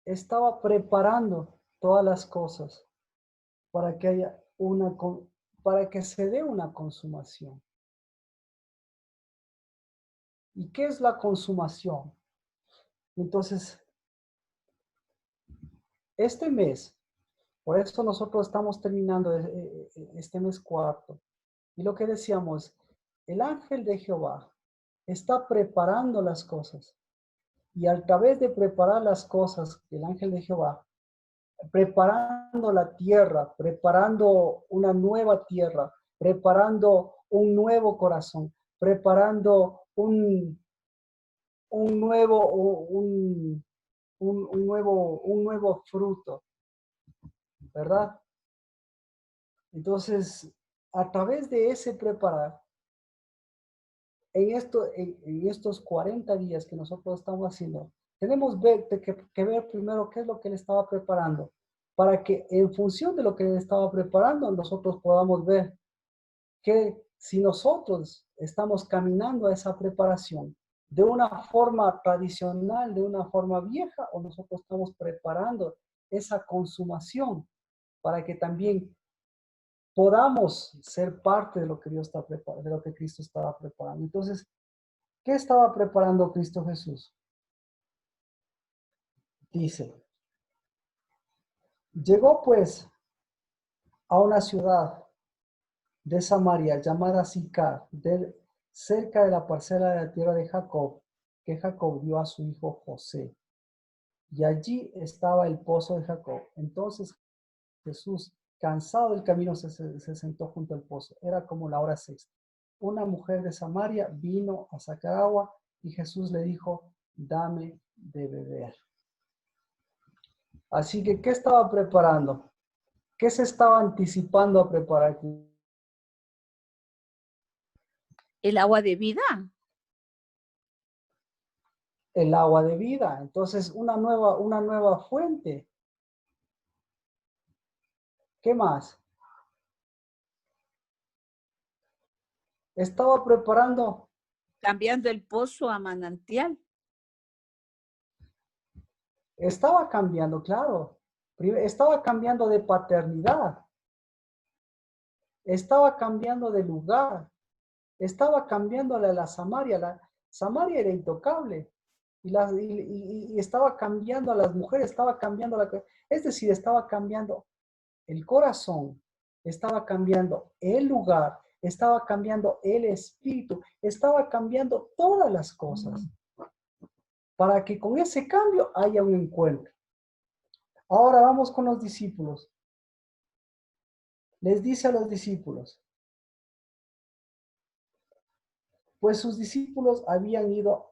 Estaba preparando todas las cosas para que haya para que se dé una consumación. ¿Y qué es la consumación? Entonces, este mes, por eso nosotros estamos terminando este mes 4. Y lo que decíamos, el ángel de Jehová está preparando las cosas. Y a través de preparar las cosas, el ángel de Jehová, preparando la tierra, preparando una nueva tierra, preparando un nuevo corazón, preparando un nuevo fruto, ¿verdad? Entonces, a través de ese preparar, en estos 40 días que nosotros estamos haciendo, tenemos que ver primero qué es lo que él estaba preparando, para que en función de lo que él estaba preparando, nosotros podamos ver que si nosotros estamos caminando a esa preparación de una forma tradicional, de una forma vieja, o nosotros estamos preparando esa consumación para que también podamos ser parte de lo que Dios está preparando, de lo que Cristo estaba preparando. Entonces, ¿qué estaba preparando Cristo Jesús? Dice, llegó pues a una ciudad de Samaria llamada Sicar, cerca de la parcela de la tierra de Jacob, que Jacob dio a su hijo José. y allí estaba el pozo de Jacob. Entonces Jesús, cansado del camino, se sentó junto al pozo. Era como la hora sexta. Una mujer de Samaria vino a sacar agua y Jesús le dijo, dame de beber. Así que, ¿qué estaba preparando? ¿Qué se estaba anticipando a preparar? El agua de vida. El agua de vida. Entonces, una nueva fuente. ¿Qué más? Estaba preparando. Cambiando el pozo a manantial. Estaba cambiando, claro. Estaba cambiando de paternidad. Estaba cambiando de lugar. Estaba cambiándole a la Samaria. La Samaria era intocable. Y estaba cambiando a las mujeres, estaba cambiando es decir, estaba cambiando el corazón, estaba cambiando el lugar, estaba cambiando el espíritu, estaba cambiando todas las cosas para que con ese cambio haya un encuentro. Ahora vamos con los discípulos. Les dice a los discípulos, pues sus discípulos habían ido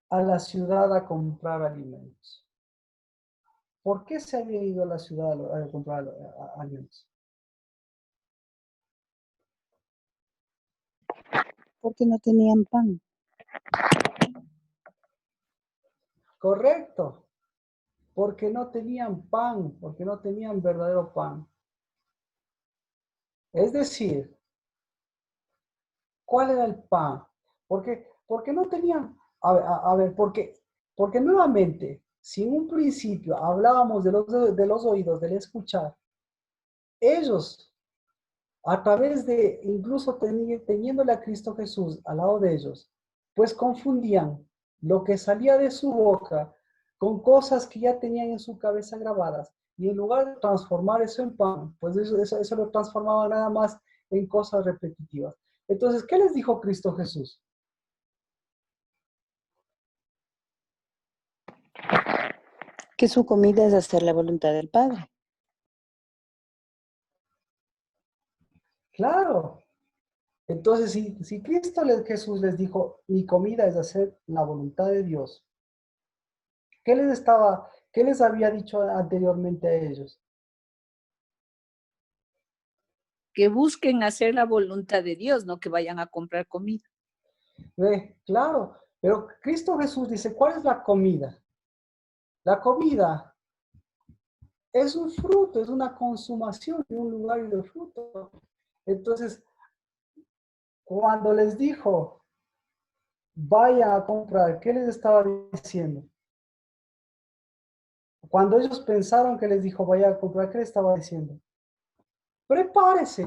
a la ciudad a comprar alimentos. ¿Por qué se habían ido a la ciudad a comprar alimentos? Porque no tenían pan. Correcto. Porque no tenían pan, porque no tenían verdadero pan. Es decir, ¿cuál era el pan? Porque no tenían, a ver, porque nuevamente, si en un principio hablábamos de los oídos, del escuchar, ellos, a través de, incluso teniéndole a Cristo Jesús al lado de ellos, pues confundían lo que salía de su boca con cosas que ya tenían en su cabeza grabadas. Y en lugar de transformar eso en pan, pues eso lo transformaba nada más en cosas repetitivas. Entonces, ¿qué les dijo Cristo Jesús? Que su comida es hacer la voluntad del Padre. Claro. Entonces, si Jesús les dijo, mi comida es hacer la voluntad de Dios, ¿qué les había dicho anteriormente a ellos? Que busquen hacer la voluntad de Dios, no que vayan a comprar comida. Claro, pero Cristo Jesús dice, ¿cuál es la comida? La comida es un fruto, es una consumación de un lugar y de fruto. Entonces, cuando les dijo, vayan a comprar, ¿qué les estaba diciendo? Cuando ellos pensaron que les dijo, vayan a comprar, ¿qué les estaba diciendo? Prepárense,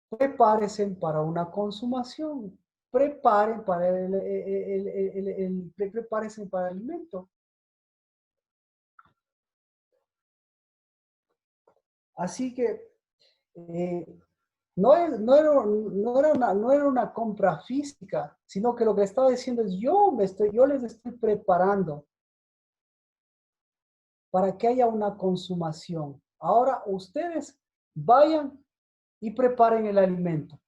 prepárense para una consumación, prepárense para prepárense para el alimento. Así que no era una compra física, sino que lo que estaba diciendo es yo les estoy preparando para que haya una consumación. Ahora ustedes vayan y preparen el alimento.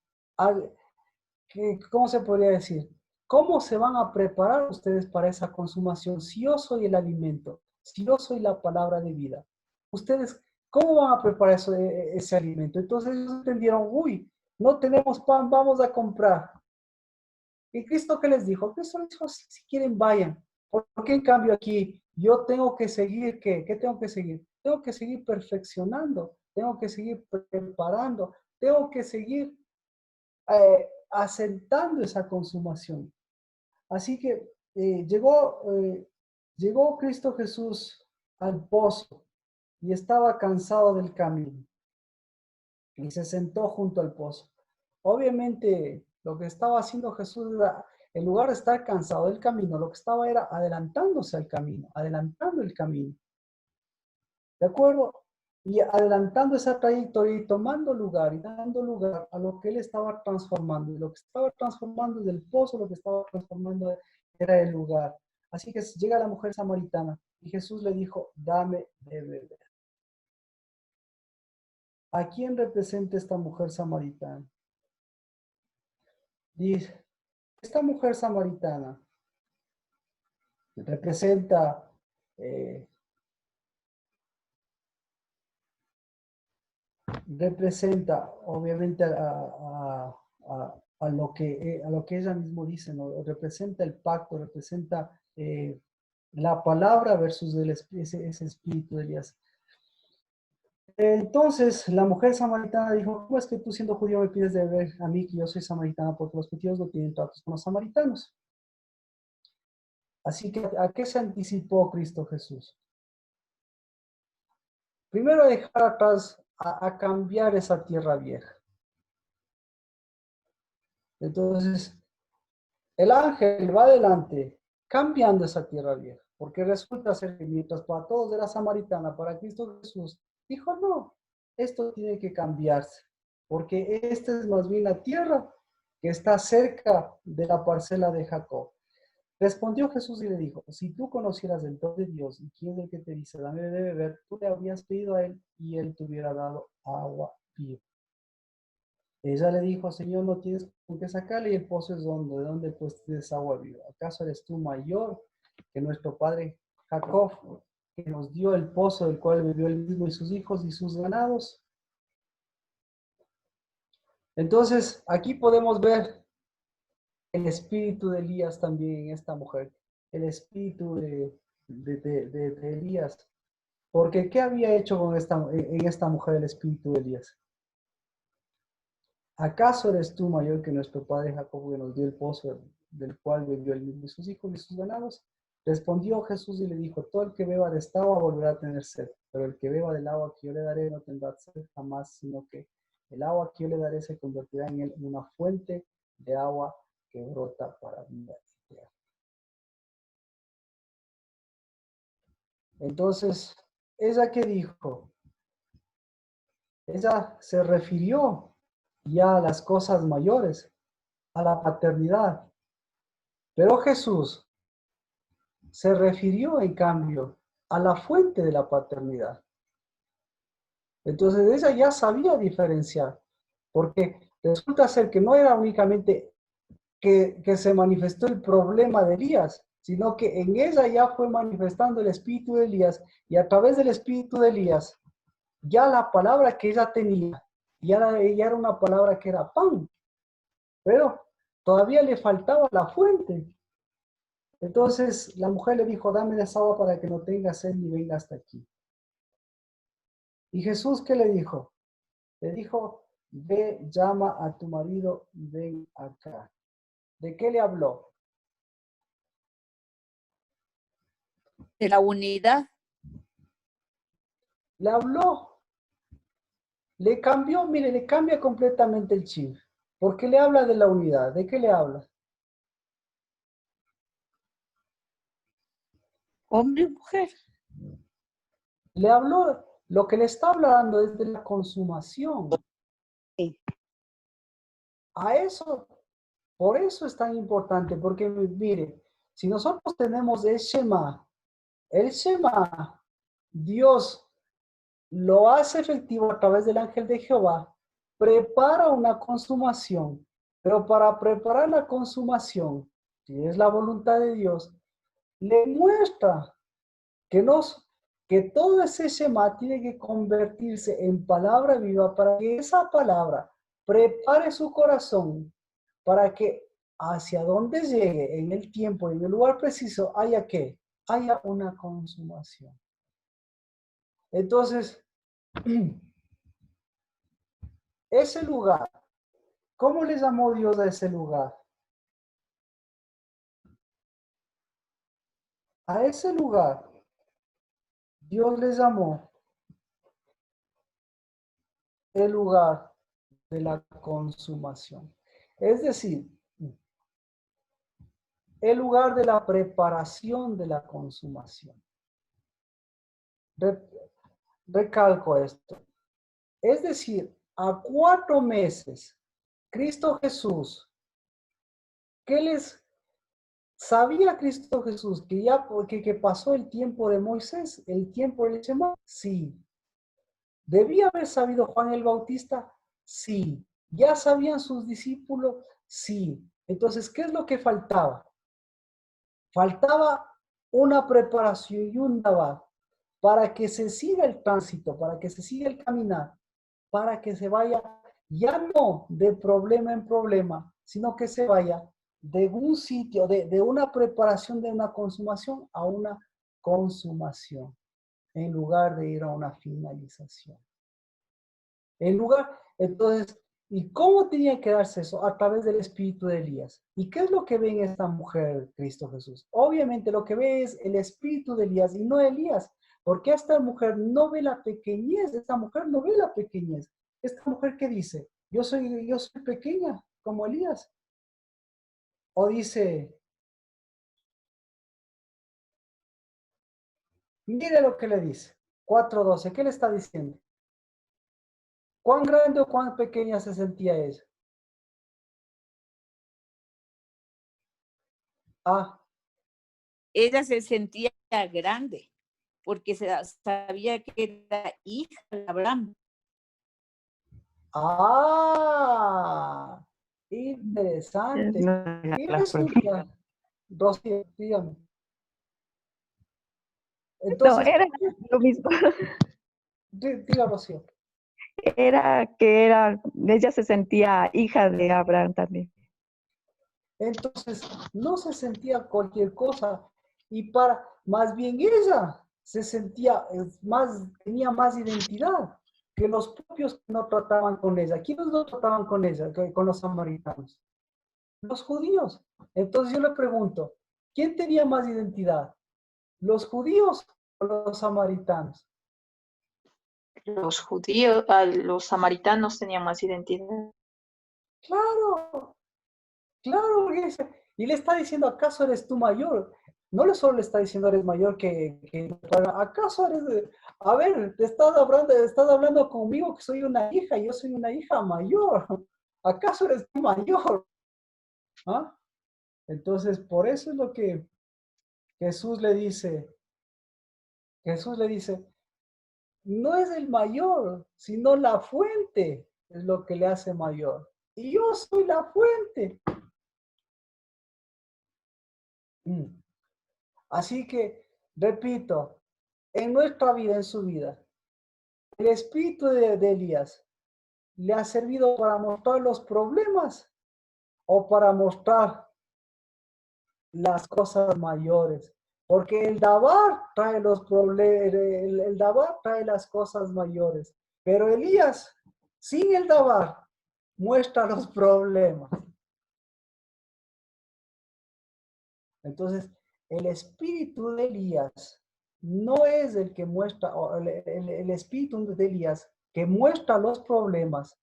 ¿Cómo se podría decir? ¿Cómo se van a preparar ustedes para esa consumación? Si yo soy el alimento, si yo soy la palabra de vida, ustedes, ¿cómo van a preparar ese alimento? Entonces ellos entendieron, uy, no tenemos pan, vamos a comprar. ¿Y Cristo qué les dijo? Cristo les dijo, si quieren, vayan. ¿Por qué en cambio aquí yo tengo que seguir qué? ¿Qué tengo que seguir? Tengo que seguir perfeccionando, tengo que seguir preparando, tengo que seguir asentando esa consumación. Así que llegó Cristo Jesús al pozo y estaba cansado del camino y se sentó junto al pozo. Obviamente lo que estaba haciendo Jesús era, en lugar de estar cansado del camino, lo que estaba era adelantándose al camino, adelantando el camino. ¿De acuerdo? Y adelantando esa trayectoria y tomando lugar y dando lugar a lo que él estaba transformando. Y lo que estaba transformando del pozo, lo que estaba transformando era el lugar. Así que llega la mujer samaritana Y Jesús le dijo, dame de beber. ¿A quién representa esta mujer samaritana? Dice, esta mujer samaritana representa obviamente a lo que ella mismo dice, ¿no? Representa el pacto, representa la palabra versus ese espíritu de Elías. Entonces la mujer samaritana dijo, ¿cómo es que tú siendo judío me pides de beber a mí que yo soy samaritana? Porque los judíos no tienen tratos con los samaritanos. Así que, ¿a qué se anticipó Cristo Jesús? Primero a dejar atrás, a cambiar esa tierra vieja. Entonces, el ángel va adelante, cambiando esa tierra vieja, porque resulta ser que mientras para todos era samaritana, para Cristo Jesús, dijo, no, esto tiene que cambiarse, porque esta es más bien la tierra que está cerca de la parcela de Jacob. Respondió Jesús y le dijo, si tú conocieras el don de Dios y quién es el que te dice, dame de beber, tú le habrías pedido a él y él te hubiera dado agua viva. Ella le dijo, Señor, no tienes con qué sacarle y el pozo es hondo, ¿de dónde pues tienes agua viva? ¿Acaso eres tú mayor que nuestro padre Jacob, que nos dio el pozo del cual bebió él mismo y sus hijos y sus ganados? Entonces, aquí podemos ver el espíritu de Elías también en esta mujer, el espíritu de Elías. Porque, ¿qué había hecho en esta mujer el espíritu de Elías? ¿Acaso eres tú mayor que nuestro padre Jacob, que nos dio el pozo del cual bebió él mismo y sus hijos y sus ganados? Respondió Jesús y le dijo, todo el que beba de esta agua volverá a tener sed, pero el que beba del agua que yo le daré no tendrá sed jamás, sino que el agua que yo le daré se convertirá en él en una fuente de agua que brota para vida eterna. Entonces, ¿ella qué dijo? Ella se refirió ya a las cosas mayores, a la paternidad. Pero Jesús se refirió, en cambio, a la fuente de la paternidad. Entonces ella ya sabía diferenciar, porque resulta ser que no era únicamente que se manifestó el problema de Elías, sino que en ella ya fue manifestando el espíritu de Elías, y a través del espíritu de Elías, ya la palabra que ella tenía, ya era una palabra que era pan, pero todavía le faltaba la fuente. Entonces la mujer le dijo, dame esa agua para que no tenga sed ni venga hasta aquí. ¿Y Jesús qué le dijo? Le dijo, ve, llama a tu marido y ven acá. ¿De qué le habló? De la unidad. Le habló, le cambió, mire, le cambia completamente el chip. Porque le habla de la unidad. ¿De qué le habla? Hombre y mujer. Le habló, lo que le está hablando es de la consumación. Sí. A eso, por eso es tan importante, porque mire, si nosotros tenemos el Shema, Dios lo hace efectivo a través del ángel de Jehová, prepara una consumación, pero para preparar la consumación, si es la voluntad de Dios, le muestra que todo ese Shema tiene que convertirse en palabra viva para que esa palabra prepare su corazón para que hacia donde llegue en el tiempo y en el lugar preciso haya una consumación. Entonces, ese lugar, ¿cómo le llamó Dios a ese lugar? A ese lugar, Dios le llamó el lugar de la consumación. Es decir, el lugar de la preparación de la consumación. Recalco esto. Es decir, a 4 meses, Cristo Jesús, ¿qué les ¿Sabía Cristo Jesús que ya que pasó el tiempo de Moisés, el tiempo del Shema? Sí. ¿Debía haber sabido Juan el Bautista? Sí. ¿Ya sabían sus discípulos? Sí. Entonces, ¿qué es lo que faltaba? Faltaba una preparación y un dabar para que se siga el tránsito, para que se siga el caminar, para que se vaya ya no de problema en problema, sino que se vaya de un sitio, de una preparación, de una consumación a una consumación, en lugar de ir a una finalización. En lugar, entonces, ¿y cómo tenía que darse eso? A través del espíritu de Elías. ¿Y qué es lo que ve en esta mujer, Cristo Jesús? Obviamente lo que ve es el espíritu de Elías y no Elías, porque esta mujer no ve la pequeñez, esta mujer no ve la pequeñez. Esta mujer, ¿qué dice? Yo soy pequeña, como Elías. O dice, mire lo que le dice, 4:12, ¿qué le está diciendo? ¿Cuán grande o cuán pequeña se sentía ella? Ah, Ella se sentía grande porque sabía que era hija de Abraham. ah, interesante. Y resulta, Rocío, dígame. No, Entonces, era lo mismo. diga, Rocío. Ella se sentía hija de Abraham también. Entonces, no se sentía cualquier cosa y más bien ella se sentía tenía más identidad que los propios que no trataban con ella. ¿Quiénes no trataban con ella, con los samaritanos? Los judíos. Entonces yo le pregunto, ¿quién tenía más identidad? ¿Los judíos o los samaritanos? Los judíos, los samaritanos tenían más identidad. Claro, claro, y le está diciendo, ¿acaso eres tú mayor? No solo le está diciendo, eres mayor ¿acaso eres, a ver, te estás hablando conmigo que soy una hija, yo soy una hija mayor, ¿acaso eres tú mayor? ¿Ah? Entonces, por eso es lo que Jesús le dice, no es el mayor, sino la fuente es lo que le hace mayor. Y yo soy la fuente. Así que, repito, en nuestra vida, en su vida, el espíritu de Elías le ha servido para mostrar los problemas o para mostrar las cosas mayores. Porque el Dabar trae los problemas, el Dabar trae las cosas mayores. Pero Elías, sin el Dabar, muestra los problemas. Entonces, el espíritu de Elías no es el que muestra, el espíritu de Elías que muestra los problemas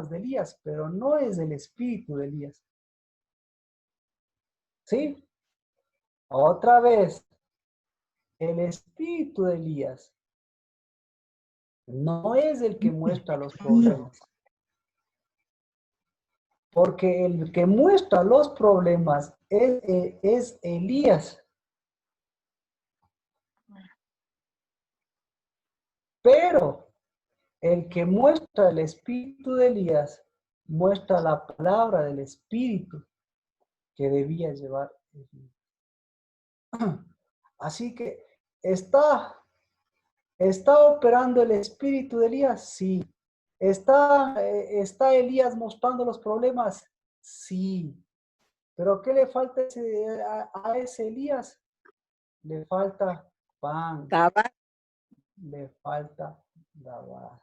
de Elías, pero no es el espíritu de Elías. ¿Sí? Otra vez, el espíritu de Elías no es el que muestra los problemas. Porque el que muestra los problemas es Elías. Pero el que muestra el espíritu de Elías muestra la palabra del espíritu que debía llevar Elías. Así que está operando el espíritu de Elías, sí. ¿Está Elías mostrando los problemas? Sí. ¿Pero qué le falta a ese Elías? Le falta pan. Dabar. Le falta dabar.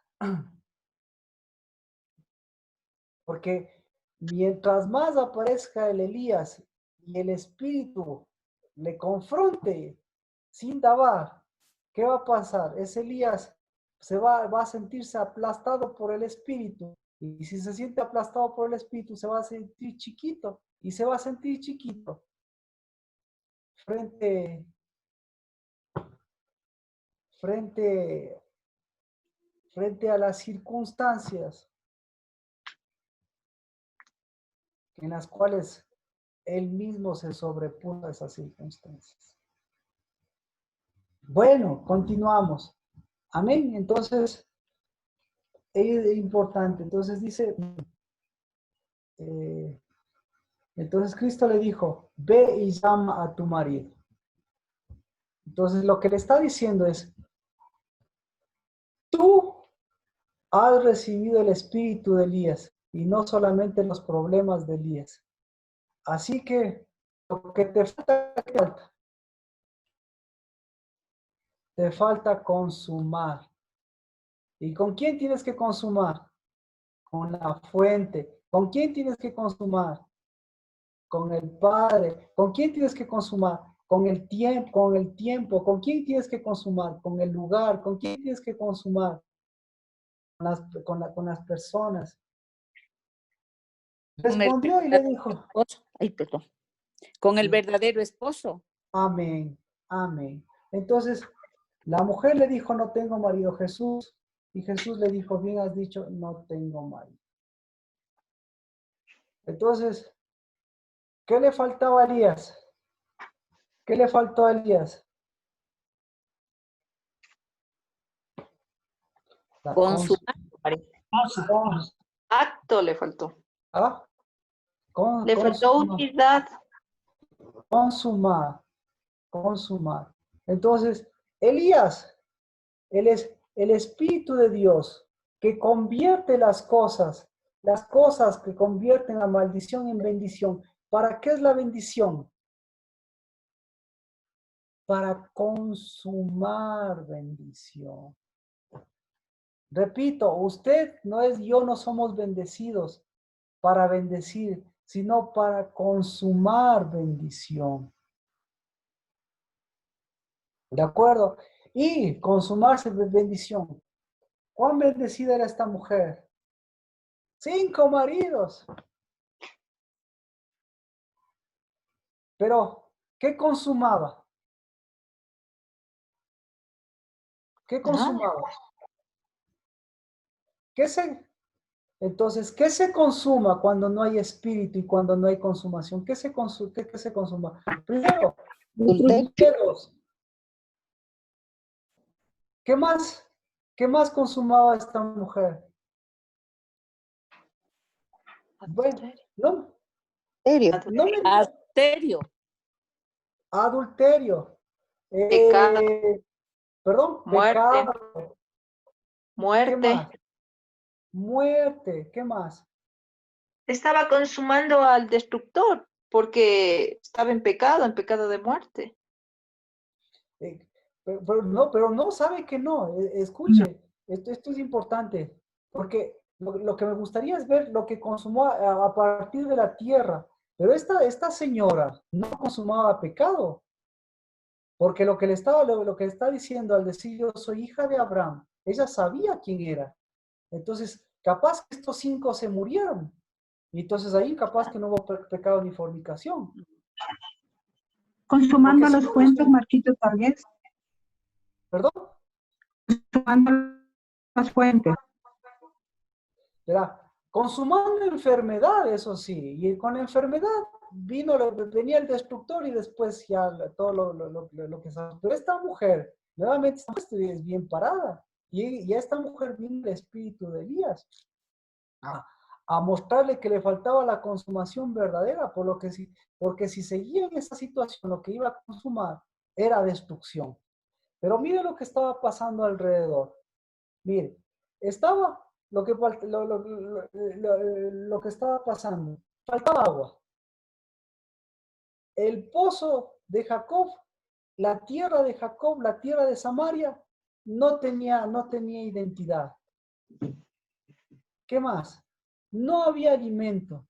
Porque mientras más aparezca el Elías y el espíritu le confronte sin dabar, ¿qué va a pasar? Ese Elías va a sentirse aplastado por el espíritu. Y si se siente aplastado por el espíritu, se va a sentir chiquito. Y se va a sentir chiquito frente a las circunstancias en las cuales Él mismo se sobrepuso a esas circunstancias. Bueno, continuamos. Amén. Entonces, es importante. Entonces dice, entonces Cristo le dijo, ve y llama a tu marido. Entonces lo que le está diciendo es, tú has recibido el espíritu de Elías y no solamente los problemas de Elías. Así que lo que te falta, ¿qué falta? Te falta consumar. ¿Y con quién tienes que consumar? Con la fuente. ¿Con quién tienes que consumar? Con el Padre. ¿Con quién tienes que consumar? Con el tiempo, con el tiempo. ¿Con quién tienes que consumar? Con el lugar. ¿Con quién tienes que consumar? Con las personas. Con el Respondió y le dijo, esposo. Ay, perdón. Con el verdadero esposo. amén, amén. Entonces, la mujer le dijo, no tengo marido, Jesús. Y Jesús le dijo, bien has dicho, no tengo marido. Entonces, ¿qué le faltaba a Elías? ¿Qué le faltó a Elías? La Consumar. Acto le faltó. ¿Ah? Le faltó unidad. Consumar. Consumar. Entonces, Elías, él es el Espíritu de Dios que convierte las cosas que convierten la maldición en bendición. ¿Para qué es la bendición? Para consumar bendición. Repito, usted no es yo, no somos bendecidos para bendecir, sino para consumar bendición. ¿De acuerdo? Y consumarse de bendición. ¿Cuán bendecida era esta mujer? 5 maridos. Pero, ¿qué consumaba? ¿Qué consumaba? Entonces, ¿qué se consuma cuando no hay espíritu y cuando no hay consumación? ¿Qué se consuma? Primero, adulterios. ¿Qué más? ¿Qué más consumaba esta mujer? Bueno, no me Adulterio. adulterio. Pecado. Perdón, Muerte. pecado. ¿Qué Muerte. más? Muerte. ¿Qué más? Estaba consumando al destructor porque estaba en pecado de muerte. Pero no sabe que no. Escuche, esto es importante, porque lo que me gustaría es ver lo que consumó a partir de la tierra. Pero esta señora no consumaba pecado, porque lo que lo que está diciendo al decir yo soy hija de Abraham, ella sabía quién era. Entonces, capaz que estos 5 se murieron. Y entonces ahí capaz que no hubo pecado ni fornicación. Consumando los fuentes, Marquito, tal vez. ¿Perdón? Consumando las fuentes. ¿Verdad? Consumando enfermedad, eso sí. Y con la enfermedad venía el destructor y después ya todo lo que sabe. Pero esta mujer, nuevamente, es bien parada. Y a esta mujer vino el espíritu de Elías a mostrarle que le faltaba la consumación verdadera, porque si seguía en esa situación, lo que iba a consumar era destrucción. Pero mire lo que estaba pasando alrededor. Mire, estaba lo que estaba pasando. Faltaba agua. El pozo de Jacob, la tierra de Jacob, la tierra de Samaria, no tenía identidad. ¿Qué más? No había alimento.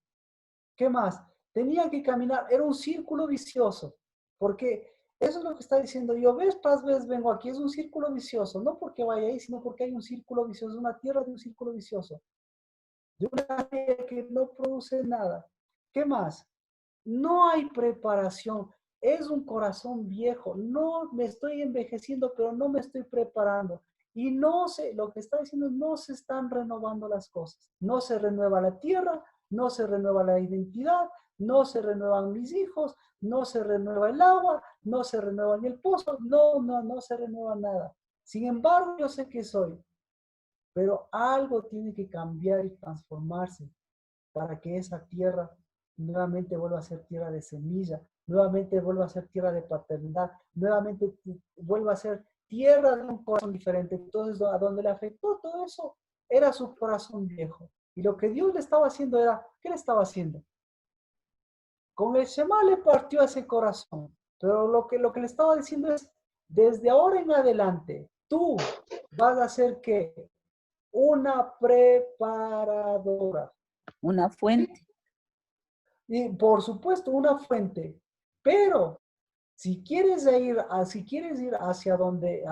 ¿Qué más? Tenían que caminar. Era un círculo vicioso. Porque eso es lo que está diciendo. Yo vez tras vez vengo aquí. Es un círculo vicioso. No porque vaya ahí, sino porque hay un círculo vicioso. Una tierra de un círculo vicioso. De una tierra que no produce nada. ¿Qué más? No hay preparación. Es un corazón viejo. No me estoy envejeciendo, pero no me estoy preparando. Y no sé, lo que está diciendo, no se están renovando las cosas. No se renueva la tierra, no se renueva la identidad, no se renuevan mis hijos, no se renueva el agua, no se renueva ni el pozo, no se renueva nada. Sin embargo, yo sé que soy, pero algo tiene que cambiar y transformarse para que esa tierra nuevamente vuelva a ser tierra de semilla, nuevamente vuelva a ser tierra de paternidad, nuevamente vuelva a ser tierra de un corazón diferente. Entonces, a donde le afectó todo eso era su corazón viejo. Y lo que Dios le estaba haciendo era, ¿qué le estaba haciendo? Con el Shema le partió ese corazón. Pero lo que le estaba diciendo es, desde ahora en adelante, tú vas a ser ¿qué? Una preparadora. Una fuente. Y por supuesto, una fuente. Pero si quieres ir hacia donde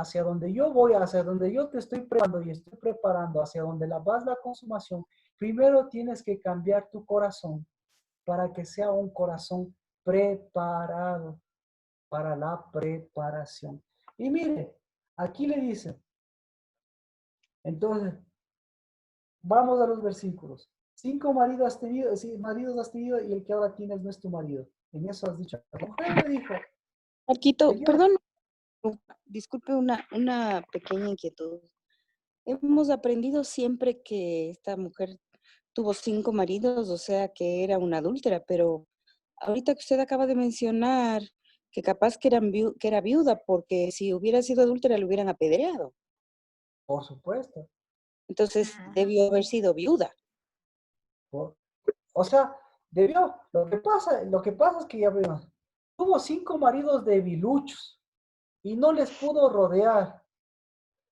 yo voy, hacia donde yo te estoy preparando y estoy preparando, hacia donde vas la consumación, primero tienes que cambiar tu corazón para que sea un corazón preparado para la preparación. Y mire, aquí le dice, entonces, vamos a los versículos. 5 maridos has tenido, sí, maridos has tenido y el que ahora tienes no es tu marido. En eso has dicho. La mujer le dijo, Marquito, Señor, perdón, disculpe una pequeña inquietud. Hemos aprendido siempre que esta mujer tuvo 5 maridos, o sea que era una adúltera, pero ahorita que usted acaba de mencionar que capaz que era viuda, porque si hubiera sido adúltera le hubieran apedreado. por supuesto. Entonces debió haber sido viuda. O sea, debió. Lo que pasa es que ya vemos, tuvo 5 maridos debiluchos y no les pudo rodear.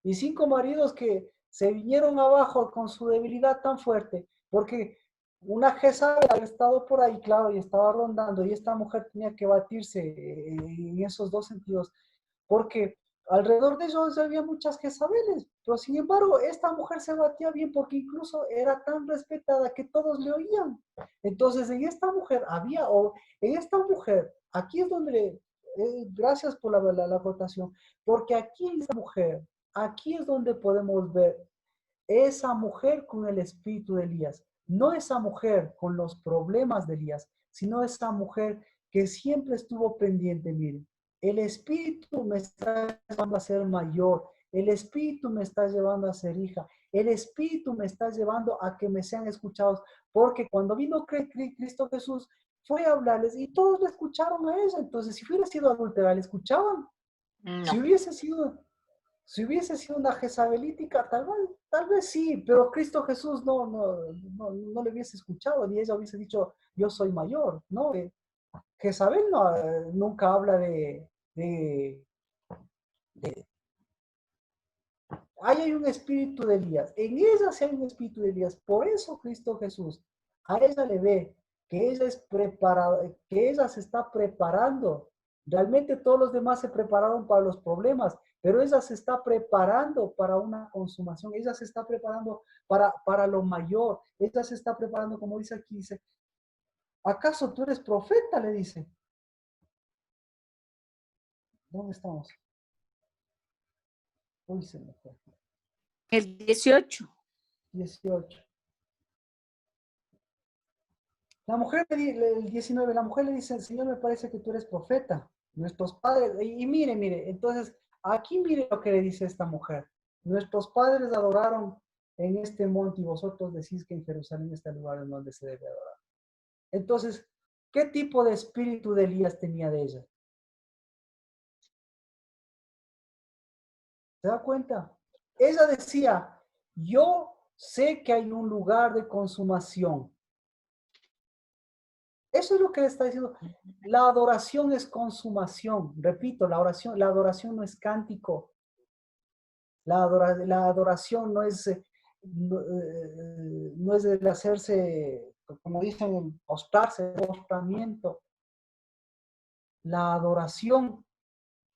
Y 5 maridos que se vinieron abajo con su debilidad tan fuerte, porque una Jezabel había estado por ahí, claro, y estaba rondando, y esta mujer tenía que batirse en esos dos sentidos, porque alrededor de ellos había muchas Jezabeles, pero sin embargo, esta mujer se batía bien porque incluso era tan respetada que todos le oían. Entonces, en esta mujer aquí es donde, gracias por la acotación, porque aquí en esta mujer, aquí es donde podemos ver esa mujer con el espíritu de Elías. No esa mujer con los problemas de Elías, sino esa mujer que siempre estuvo pendiente. Miren, el espíritu me está llevando a ser mayor, el espíritu me está llevando a ser hija, el espíritu me está llevando a que me sean escuchados, porque cuando vino Cristo Jesús fue a hablarles y todos le escucharon a ella. Entonces, si hubiera sido adúltera, ¿le escuchaban? No. Si hubiese sido una jezabelítica, tal vez sí, pero Cristo Jesús no le hubiese escuchado, ni ella hubiese dicho, yo soy mayor, ¿no? Jezabel nunca habla ahí hay un espíritu de Elías, en ella sí hay un espíritu de Elías, por eso Cristo Jesús, a ella le ve que ella es preparada, que ella se está preparando. Realmente todos los demás se prepararon para los problemas, pero ella se está preparando para una consumación, ella se está preparando para lo mayor, ella se está preparando, como dice aquí, dice, ¿acaso tú eres profeta? Le dice. ¿Dónde estamos? Uy, se me fue. El 18. 18. La mujer, el 19, la mujer le dice, Señor, me parece que tú eres profeta. Nuestros padres, y mire, entonces, aquí mire lo que le dice esta mujer. Nuestros padres adoraron en este monte y vosotros decís que en Jerusalén está el lugar en donde se debe adorar. Entonces, ¿qué tipo de espíritu de Elías tenía de ella? ¿Se da cuenta? Ella decía, yo sé que hay un lugar de consumación. Eso es lo que le está diciendo. La adoración es consumación. Repito, la adoración no es cántico. La adoración no es el hacerse, como dicen, postramiento. La adoración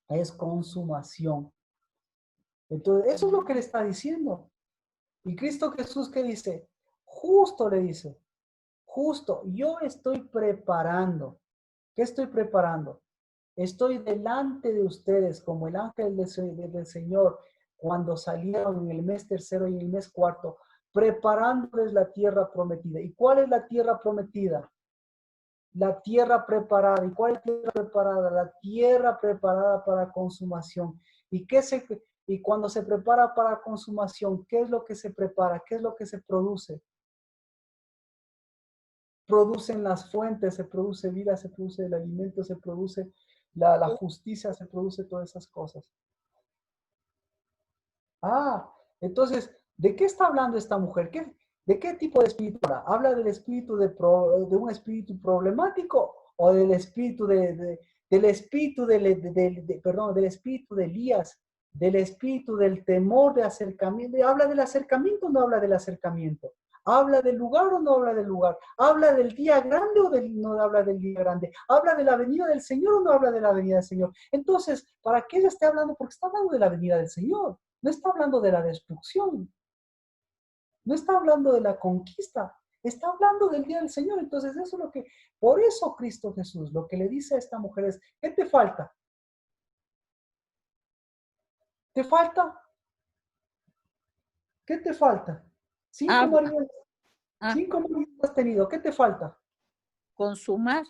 es consumación. Entonces, eso es lo que le está diciendo. Y Cristo Jesús, ¿qué dice? Justo le dice. Justo, yo estoy preparando. ¿Qué estoy preparando? Estoy delante de ustedes como el ángel del Señor cuando salieron en el mes tercero y en el mes cuarto, preparándoles la tierra prometida. ¿Y cuál es la tierra prometida? la tierra preparada. ¿Y cuál es la tierra preparada? La tierra preparada para consumación. Y cuando se prepara para consumación, ¿qué es lo que se prepara? ¿Qué es lo que se produce? Producen las fuentes, se produce vida, se produce el alimento, se produce la justicia, se produce todas esas cosas. Ah, entonces, ¿de qué está hablando esta mujer? ¿De qué tipo de espíritu habla? ¿Habla del espíritu de un espíritu problemático o del espíritu del espíritu del espíritu de Elías, del espíritu del temor de acercamiento? ¿Habla del acercamiento o no habla del acercamiento? ¿Habla del lugar o no habla del lugar? ¿Habla del día grande o no habla del día grande? ¿Habla de la venida del Señor o no habla de la venida del Señor? Entonces, ¿para qué ella está hablando? Porque está hablando de la venida del Señor. No está hablando de la destrucción. No está hablando de la conquista. Está hablando del día del Señor. Entonces, eso es lo que, por eso Cristo Jesús, lo que le dice a esta mujer es, ¿qué te falta? ¿Te falta? ¿Qué te falta? Cinco maridos has tenido. ¿Qué te falta? Consumar.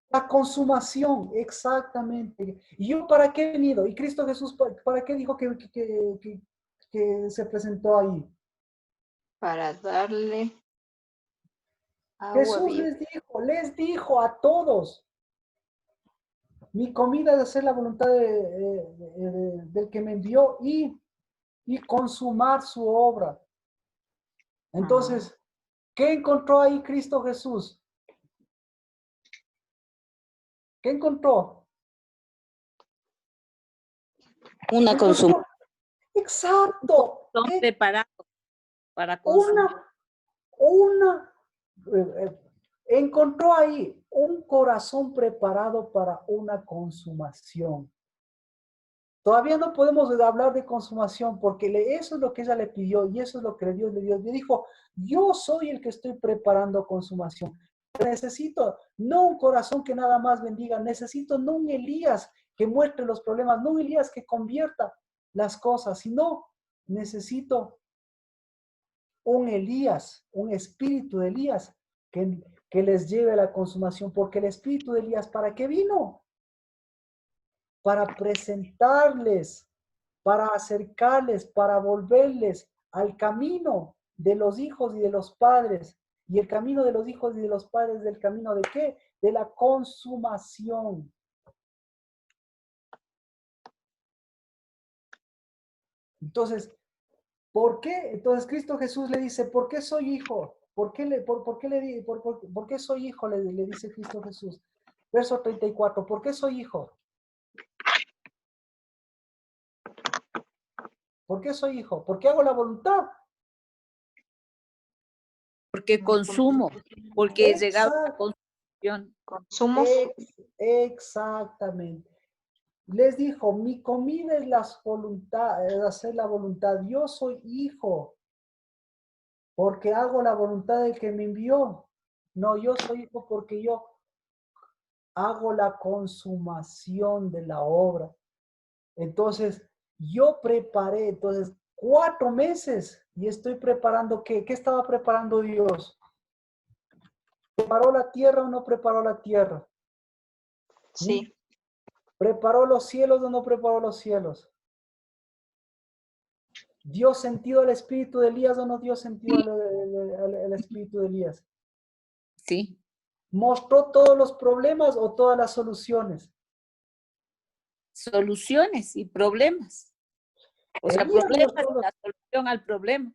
La consumación, exactamente. ¿Y yo para qué he venido? ¿Y Cristo Jesús para qué dijo que se presentó ahí? Para darle agua Jesús viva. les dijo a todos, mi comida es hacer la voluntad del que me envió y consumar su obra. Entonces, ¿qué encontró ahí Cristo Jesús? ¿Qué encontró? Una consumación. Exacto. Son preparados para consumar. Encontró ahí un corazón preparado para una consumación. Todavía no podemos hablar de consumación porque eso es lo que ella le pidió y eso es lo que Dios le dio. Le dijo, yo soy el que estoy preparando consumación. Necesito no un corazón que nada más bendiga, necesito no un Elías que muestre los problemas, no un Elías que convierta las cosas, sino necesito un Elías, un espíritu de Elías que les lleve a la consumación, porque el espíritu de Elías, ¿para qué vino? Para presentarles, para acercarles, para volverles al camino de los hijos y de los padres. Y el camino de los hijos y de los padres, ¿del camino de qué? De la consumación. Entonces, ¿por qué? Entonces Cristo Jesús le dice, ¿por qué soy hijo? ¿Por qué soy hijo? Le dice Cristo Jesús. Verso 34, ¿por qué soy hijo? ¿Por qué soy hijo? ¿Por qué hago la voluntad? Porque consumo, porque he llegado a la consumación. Consumos. Exactamente. Les dijo, mi comida es es hacer la voluntad. Yo soy hijo, porque hago la voluntad del que me envió. No, yo soy hijo porque yo hago la consumación de la obra. Entonces, yo preparé, 4 meses y estoy preparando, ¿qué? ¿Qué estaba preparando Dios? ¿Preparó la tierra o no preparó la tierra? Sí. ¿Preparó los cielos o no preparó los cielos? ¿Dio sentido al espíritu de Elías o no dio sentido al espíritu de Elías? Sí. ¿Mostró todos los problemas o todas las soluciones? Soluciones y problemas. O sea, Elías problemas mostró y la solución al problema.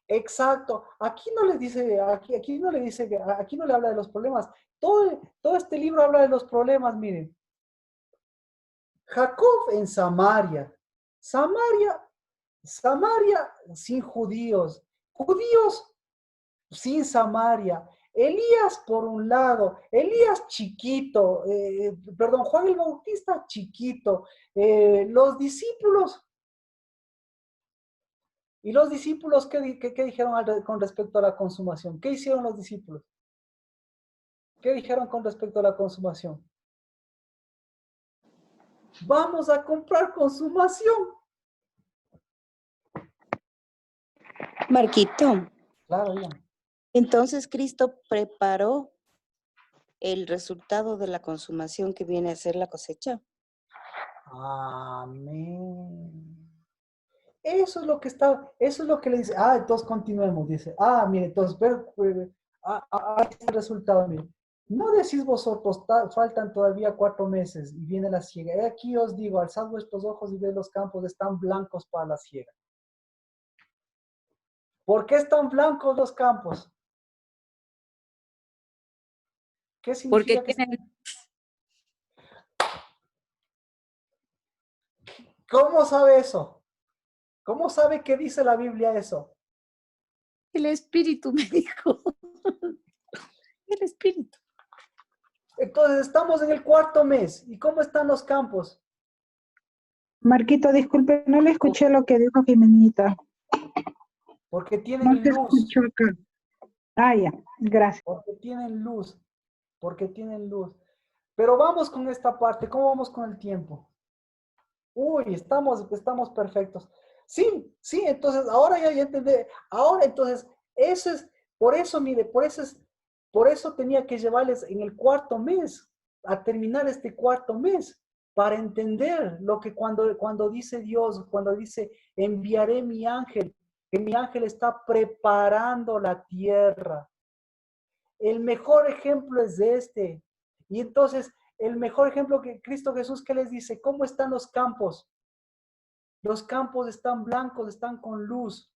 Exacto. Aquí no le dice, aquí no le dice, aquí no le habla de los problemas. Todo este libro habla de los problemas, miren. Jacob en Samaria. Samaria sin judíos. Judíos sin Samaria. Elías por un lado, Elías chiquito, Juan el Bautista chiquito, los discípulos. ¿Y los discípulos qué dijeron con respecto a la consumación? ¿Qué hicieron los discípulos? ¿Qué dijeron con respecto a la consumación? Vamos a comprar consumación. Marquito, Claro, bien. entonces Cristo preparó el resultado de la consumación que viene a ser la cosecha. Amén. Eso es lo que está, eso es lo que le dice. Entonces continuemos, dice. Mire, entonces, este es el resultado, mire. No decís vosotros, faltan todavía 4 meses y viene la siega. He aquí os digo, alzad vuestros ojos y ved los campos, están blancos para la siega. ¿Por qué están blancos los campos? ¿Qué significa Porque tienen ¿Cómo sabe eso? ¿Cómo sabe qué dice la Biblia eso? el espíritu, me dijo. El espíritu. Entonces estamos en el 4.º mes. ¿Y cómo están los campos? Marquito, disculpe, no le escuché lo que dijo Jimenita. Porque No tienen se luz. escuchó acá. Ya, gracias. Porque tienen luz. Porque tienen luz. Pero vamos con esta parte. ¿Cómo vamos con el tiempo? Uy, estamos perfectos. Sí, entonces ahora ya entendí. Ahora entonces, eso es, por eso, mire, por eso tenía que llevarles en el 4.º mes, a terminar este 4.º mes, para entender lo que cuando dice Dios, cuando dice, enviaré mi ángel, que mi ángel está preparando la tierra. El mejor ejemplo es este. Y entonces, el mejor ejemplo que Cristo Jesús, ¿qué les dice? ¿Cómo están los campos? Los campos están blancos, están con luz.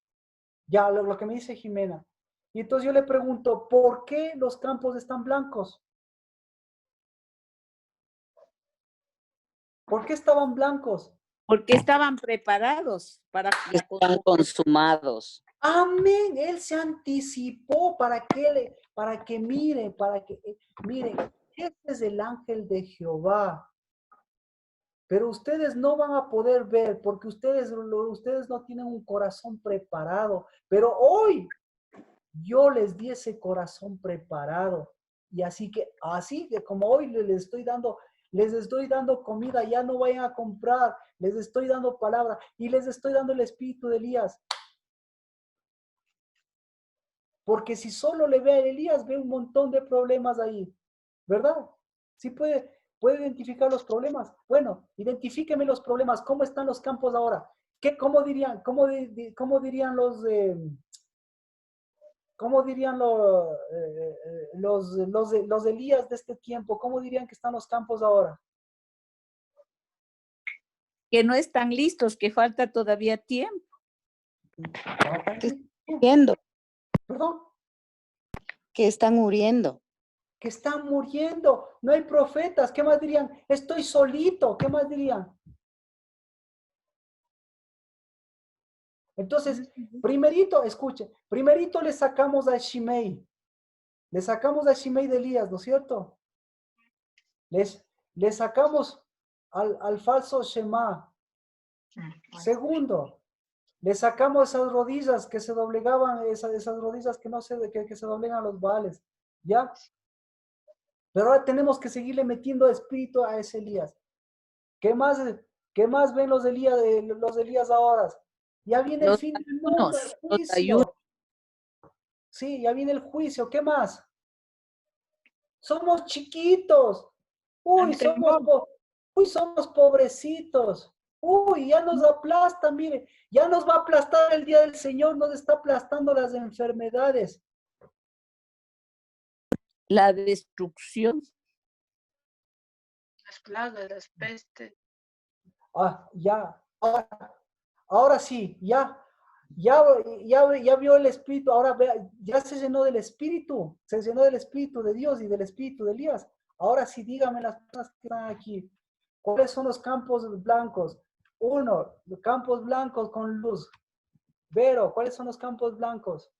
Ya, lo que me dice Jimena. Y entonces yo le pregunto, ¿por qué los campos están blancos? ¿Por qué estaban blancos? Porque estaban preparados para la Están consumados. Amén. Él se anticipó para que miren, miren, este es el ángel de Jehová. Pero ustedes no van a poder ver porque ustedes no tienen un corazón preparado. Pero hoy yo les di ese corazón preparado. Y así que como hoy les estoy dando comida, ya no vayan a comprar, les estoy dando palabra y les estoy dando el espíritu de Elías. Porque si solo le ve a Elías, ve un montón de problemas ahí, ¿verdad? Sí puede identificar los problemas. Bueno, identifíqueme los problemas. ¿Cómo están los campos ahora? ¿Cómo dirían los Elías de este tiempo? ¿Cómo dirían que están los campos ahora? que no están listos, que falta todavía tiempo. Muriendo, ¿Perdón? que están muriendo. Que están muriendo. No hay profetas. ¿Qué más dirían? Estoy solito. ¿Qué más dirían? Entonces, primerito, escuche, primerito le sacamos a Shimei. Le sacamos a Shimei de Elías, ¿no es cierto? Le sacamos al falso Shema. Segundo, le sacamos esas rodillas que se doblegaban, esas rodillas que que se doblegan a los Baales. ¿Ya? Pero ahora tenemos que seguirle metiendo espíritu a ese Elías. ¿Qué más ven los Elías ahora? Ya viene el fin del mundo, el juicio. Sí, ya viene el juicio. ¿Qué más? Somos chiquitos. Uy, somos pobrecitos. Uy, ya nos aplasta, mire. Ya nos va a aplastar el día del Señor. Nos está aplastando las enfermedades. La destrucción. Las plagas, las pestes. Ya. Ahora sí, ya vio el Espíritu, ahora ya se llenó del Espíritu, de Dios y del Espíritu de Elías. Ahora sí, dígame las cosas que están aquí. ¿Cuáles son los campos blancos? 1, los campos blancos con luz. Vero, ¿cuáles son los campos blancos?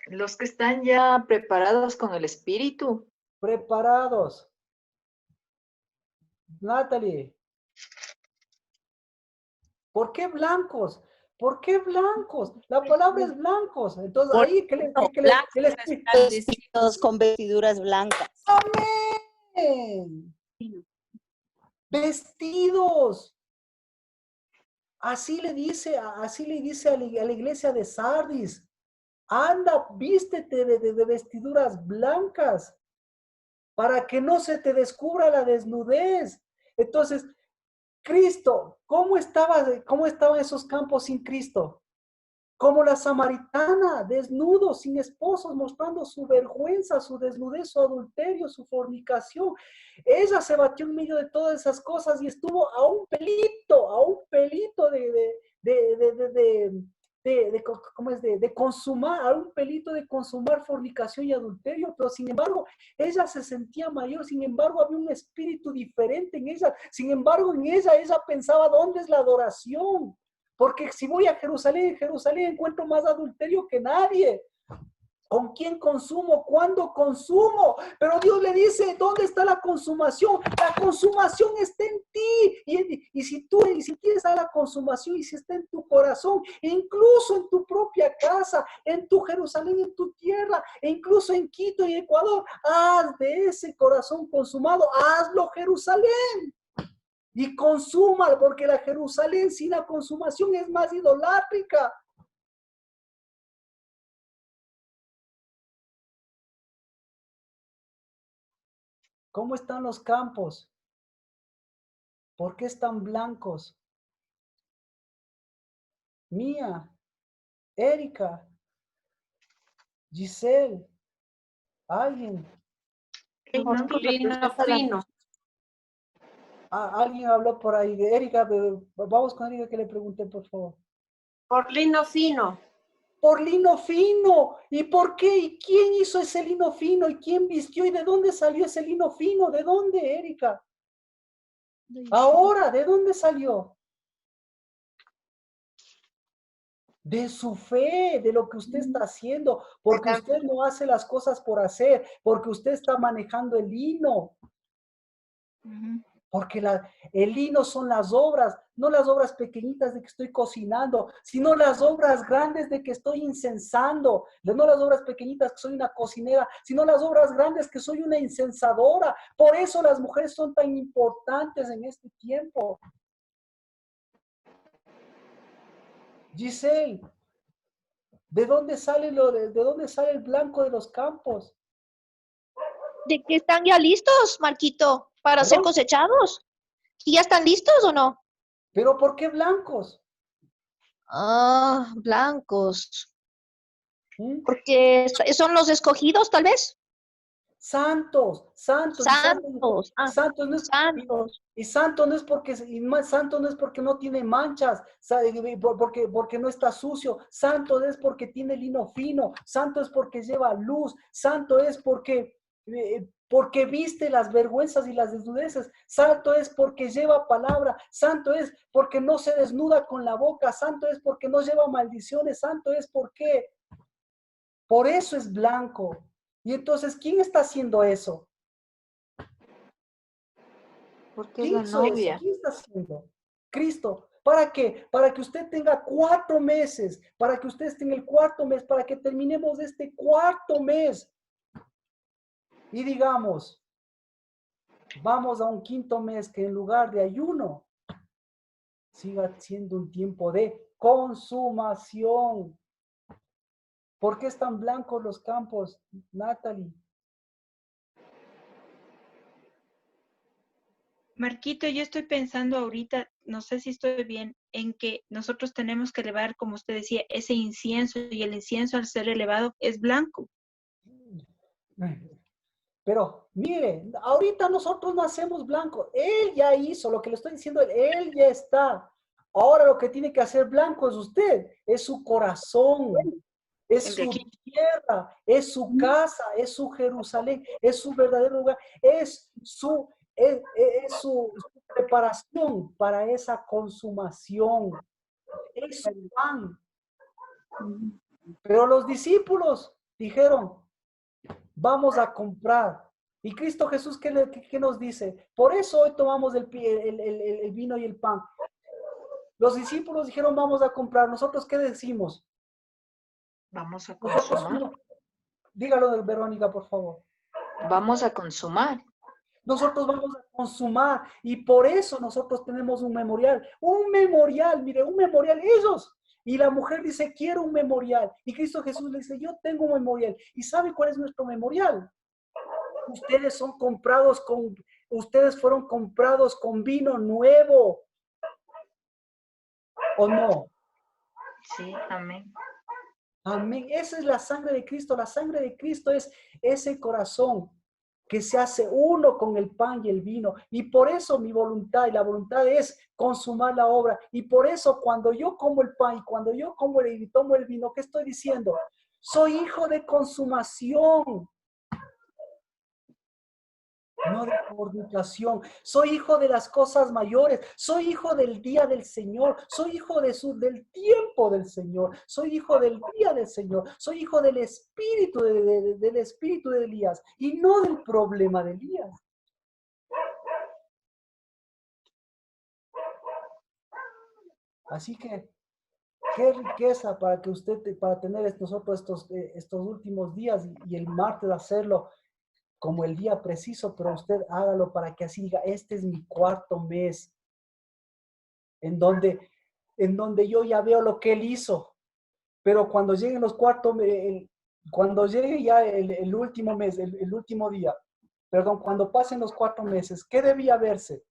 Los que están ya preparados con el Espíritu. Preparados. Natalie. ¿Por qué blancos? ¿Por qué blancos? La palabra es blancos. Entonces ahí el Espíritu. Vestidos con vestiduras blancas. Amén. Vestidos. Así le dice a la iglesia de Sardis. anda, vístete de vestiduras blancas para que no se te descubra la desnudez. Entonces, Cristo, ¿cómo estaban esos campos sin Cristo? Como la samaritana, desnudos, sin esposos, mostrando su vergüenza, su desnudez, su adulterio, su fornicación. Ella se batió en medio de todas esas cosas y estuvo a un pelito de consumar, a un pelito de consumar fornicación y adulterio, pero sin embargo, ella se sentía mayor, sin embargo, había un espíritu diferente en ella, sin embargo, en ella pensaba, ¿dónde es la adoración? Porque si voy a Jerusalén, en Jerusalén encuentro más adulterio que nadie. ¿Con quién consumo? ¿Cuándo consumo? Pero Dios le dice, ¿dónde está la consumación? La consumación está en ti. Y si ti está la consumación y si está en tu corazón, incluso en tu propia casa, en tu Jerusalén, en tu tierra, e incluso en Quito y Ecuador, haz de ese corazón consumado, hazlo Jerusalén. Y consuma, porque la Jerusalén sin la consumación es más idolátrica. ¿Cómo están los campos? ¿Por qué están blancos? Mía, Erika, Giselle, alguien. Por lino fino. Alguien habló por ahí. Erika, vamos con Erika que le pregunté, por favor. Por lino fino. Por lino fino. ¿Y por qué? ¿Y quién hizo ese lino fino? ¿Y quién vistió? ¿Y de dónde salió ese lino fino? ¿De dónde, Erika? Ahora, ¿de dónde salió? De su fe, de lo que usted está haciendo, porque usted no hace las cosas por hacer, porque usted está manejando el lino. Porque el lino son las obras, no las obras pequeñitas de que estoy cocinando, sino las obras grandes de que estoy incensando. No las obras pequeñitas que soy una cocinera, sino las obras grandes que soy una incensadora. Por eso las mujeres son tan importantes en este tiempo. Giselle, ¿de dónde sale el blanco de los campos? De que están ya listos, Marquito, para ser cosechados. ¿Y ya están listos o no? ¿Pero por qué blancos? Ah, blancos. Porque son los escogidos, tal vez. Santos. Santos. Santos no es, santos. Y santo no es porque no tiene manchas, porque no está sucio. Santo es porque tiene lino fino. Santo es porque lleva luz. Santo es porque viste las vergüenzas y las desnudeces. Santo es porque lleva palabra. Santo es porque no se desnuda con la boca. Santo es porque no lleva maldiciones. Santo es porque por eso es blanco. Y entonces, ¿quién está haciendo eso? Porque es la novia. ¿Quién está haciendo? Cristo. ¿Para qué? Para que usted tenga 4 meses, para que usted esté en el 4º mes, para que terminemos este 4º mes. Y digamos, vamos a un 5º mes que en lugar de ayuno, siga siendo un tiempo de consumación. ¿Por qué están blancos los campos, Natalie? Marquito, yo estoy pensando ahorita, no sé si estoy bien, en que nosotros tenemos que elevar, como usted decía, ese incienso, y el incienso al ser elevado es blanco. Pero mire, ahorita nosotros no hacemos blanco. Él ya hizo lo que le estoy diciendo, él ya está. Ahora lo que tiene que hacer blanco es usted, es su corazón, es su tierra, es su casa, es su Jerusalén, es su verdadero lugar, es su preparación para esa consumación. Es su pan. Pero los discípulos dijeron, vamos a comprar. Y Cristo Jesús, ¿qué nos dice? Por eso hoy tomamos el vino y el pan. Los discípulos dijeron, vamos a comprar. ¿Nosotros qué decimos? Vamos a consumar. Dígalo, Verónica, por favor. Vamos a consumar. Nosotros vamos a consumar y por eso nosotros tenemos un memorial. Un memorial, mire, un memorial. Ellos, Y la mujer dice, quiero un memorial. Y Cristo Jesús le dice, yo tengo un memorial. ¿Y sabe cuál es nuestro memorial? Ustedes fueron comprados con vino nuevo. ¿O no? Sí, amén. Amén. Esa es la sangre de Cristo. La sangre de Cristo es ese corazón que se hace uno con el pan y el vino. Y por eso mi voluntad, y la voluntad es consumar la obra. Y por eso cuando yo como el pan y cuando yo como y tomo el vino, ¿qué estoy diciendo? Soy hijo de consumación, no de fornicación. Soy hijo de las cosas mayores. Soy hijo del día del Señor. Soy hijo del tiempo del Señor. Soy hijo del día del Señor. Soy hijo del espíritu del espíritu de Elías y no del problema de Elías. Así que qué riqueza para que usted, para tener nosotros estos últimos días y el martes hacerlo como el día preciso, pero usted hágalo para que así diga, este es mi 4º mes, en donde yo ya veo lo que él hizo. Pero cuando lleguen los cuando llegue ya el último mes, el último día, perdón, cuando pasen los 4 meses, ¿qué debía verse?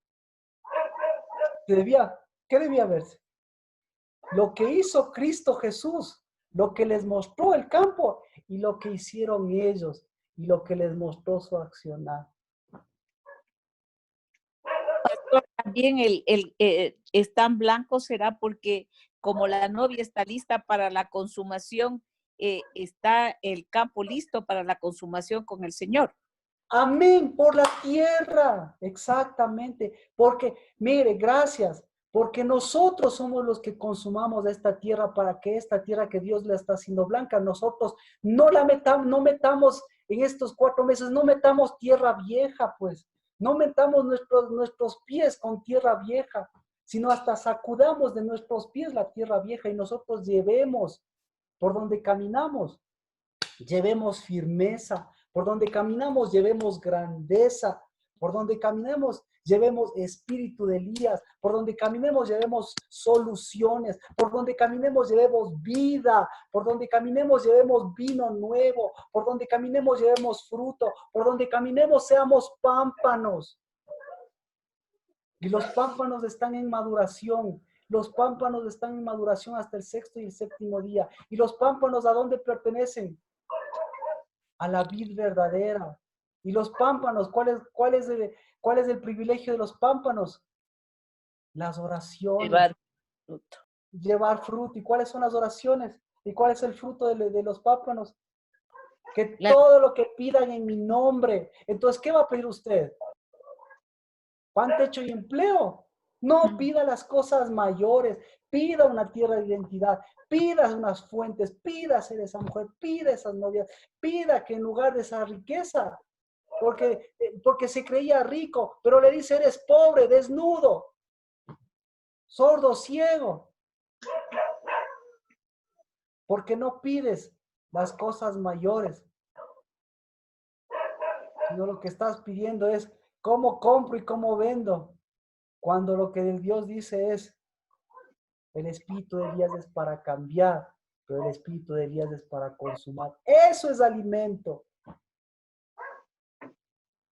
¿Qué debía verse? Lo que hizo Cristo Jesús, lo que les mostró el campo y lo que hicieron ellos y lo que les mostró su accionar. Pastor, también es tan blanco será porque como la novia está lista para la consumación, está el campo listo para la consumación con el Señor. Amén, por la tierra, exactamente. Porque, mire, gracias, porque nosotros somos los que consumamos esta tierra para que esta tierra que Dios le está haciendo blanca, nosotros no metamos en estos 4 meses, no metamos tierra vieja, pues. No metamos nuestros pies con tierra vieja, sino hasta sacudamos de nuestros pies la tierra vieja y nosotros llevemos por donde caminamos, llevemos firmeza, por donde caminamos llevemos grandeza, por donde caminemos llevemos espíritu de Elías, por donde caminemos llevemos soluciones, por donde caminemos llevemos vida, por donde caminemos llevemos vino nuevo, por donde caminemos llevemos fruto, por donde caminemos seamos pámpanos. Y los pámpanos están en maduración. Los pámpanos están en maduración hasta el 6º y el 7º día. ¿Y los pámpanos a dónde pertenecen? A la vid verdadera. ¿Y los pámpanos? ¿Cuál es el privilegio de los pámpanos? Las oraciones. Llevar fruto. Llevar fruto. ¿Y cuáles son las oraciones? ¿Y cuál es el fruto de los pámpanos? Que todo lo que pidan en mi nombre. Entonces, ¿qué va a pedir usted? ¿Pan, techo y empleo? No, pida las cosas mayores, pida una tierra de identidad, pida unas fuentes, pida ser esa mujer, pida esas novias, pida que en lugar de esa riqueza, porque se creía rico, pero le dice, eres pobre, desnudo, sordo, ciego, porque no pides las cosas mayores, sino lo que estás pidiendo es cómo compro y cómo vendo. Cuando lo que el Dios dice es, el espíritu de Elías es para cambiar, pero el espíritu de Elías es para consumar. Eso es alimento.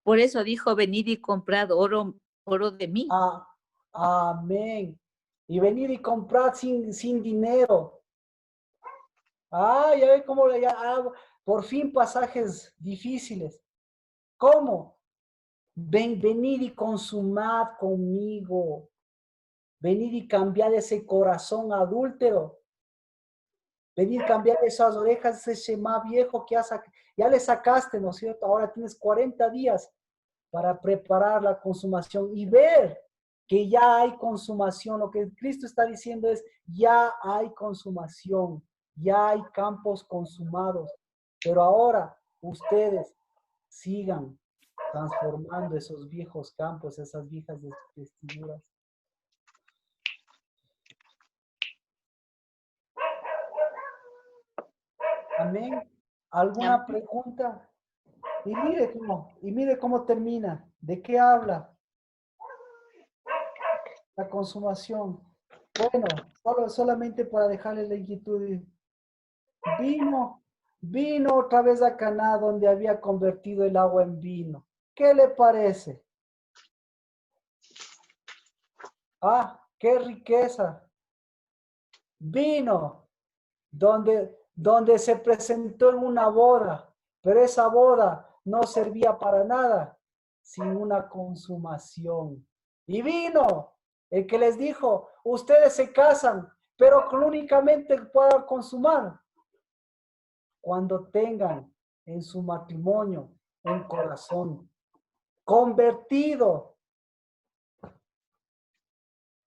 Por eso dijo, venid y comprad oro de mí. Amén. Y venid y comprad sin dinero. Ya ve cómo por fin pasajes difíciles. ¿Cómo? Venid y consumad conmigo. Venid y cambiad ese corazón adúltero. Venid y cambiar esas orejas, ese shema viejo que ya le sacaste, ¿no es cierto? Ahora tienes 40 días para preparar la consumación y ver que ya hay consumación. Lo que Cristo está diciendo es, ya hay consumación, ya hay campos consumados. Pero ahora ustedes sigan transformando esos viejos campos, esas viejas vestiduras. Amén. ¿Alguna pregunta? Y mire cómo termina. ¿De qué habla? La consumación. Bueno, solamente para dejarles la inquietud. Vino otra vez a Caná donde había convertido el agua en vino. ¿Qué le parece? Ah, qué riqueza. Vino donde se presentó en una boda, pero esa boda no servía para nada sin una consumación. Y vino el que les dijo, ustedes se casan, pero únicamente puedan consumar cuando tengan en su matrimonio un corazón convertido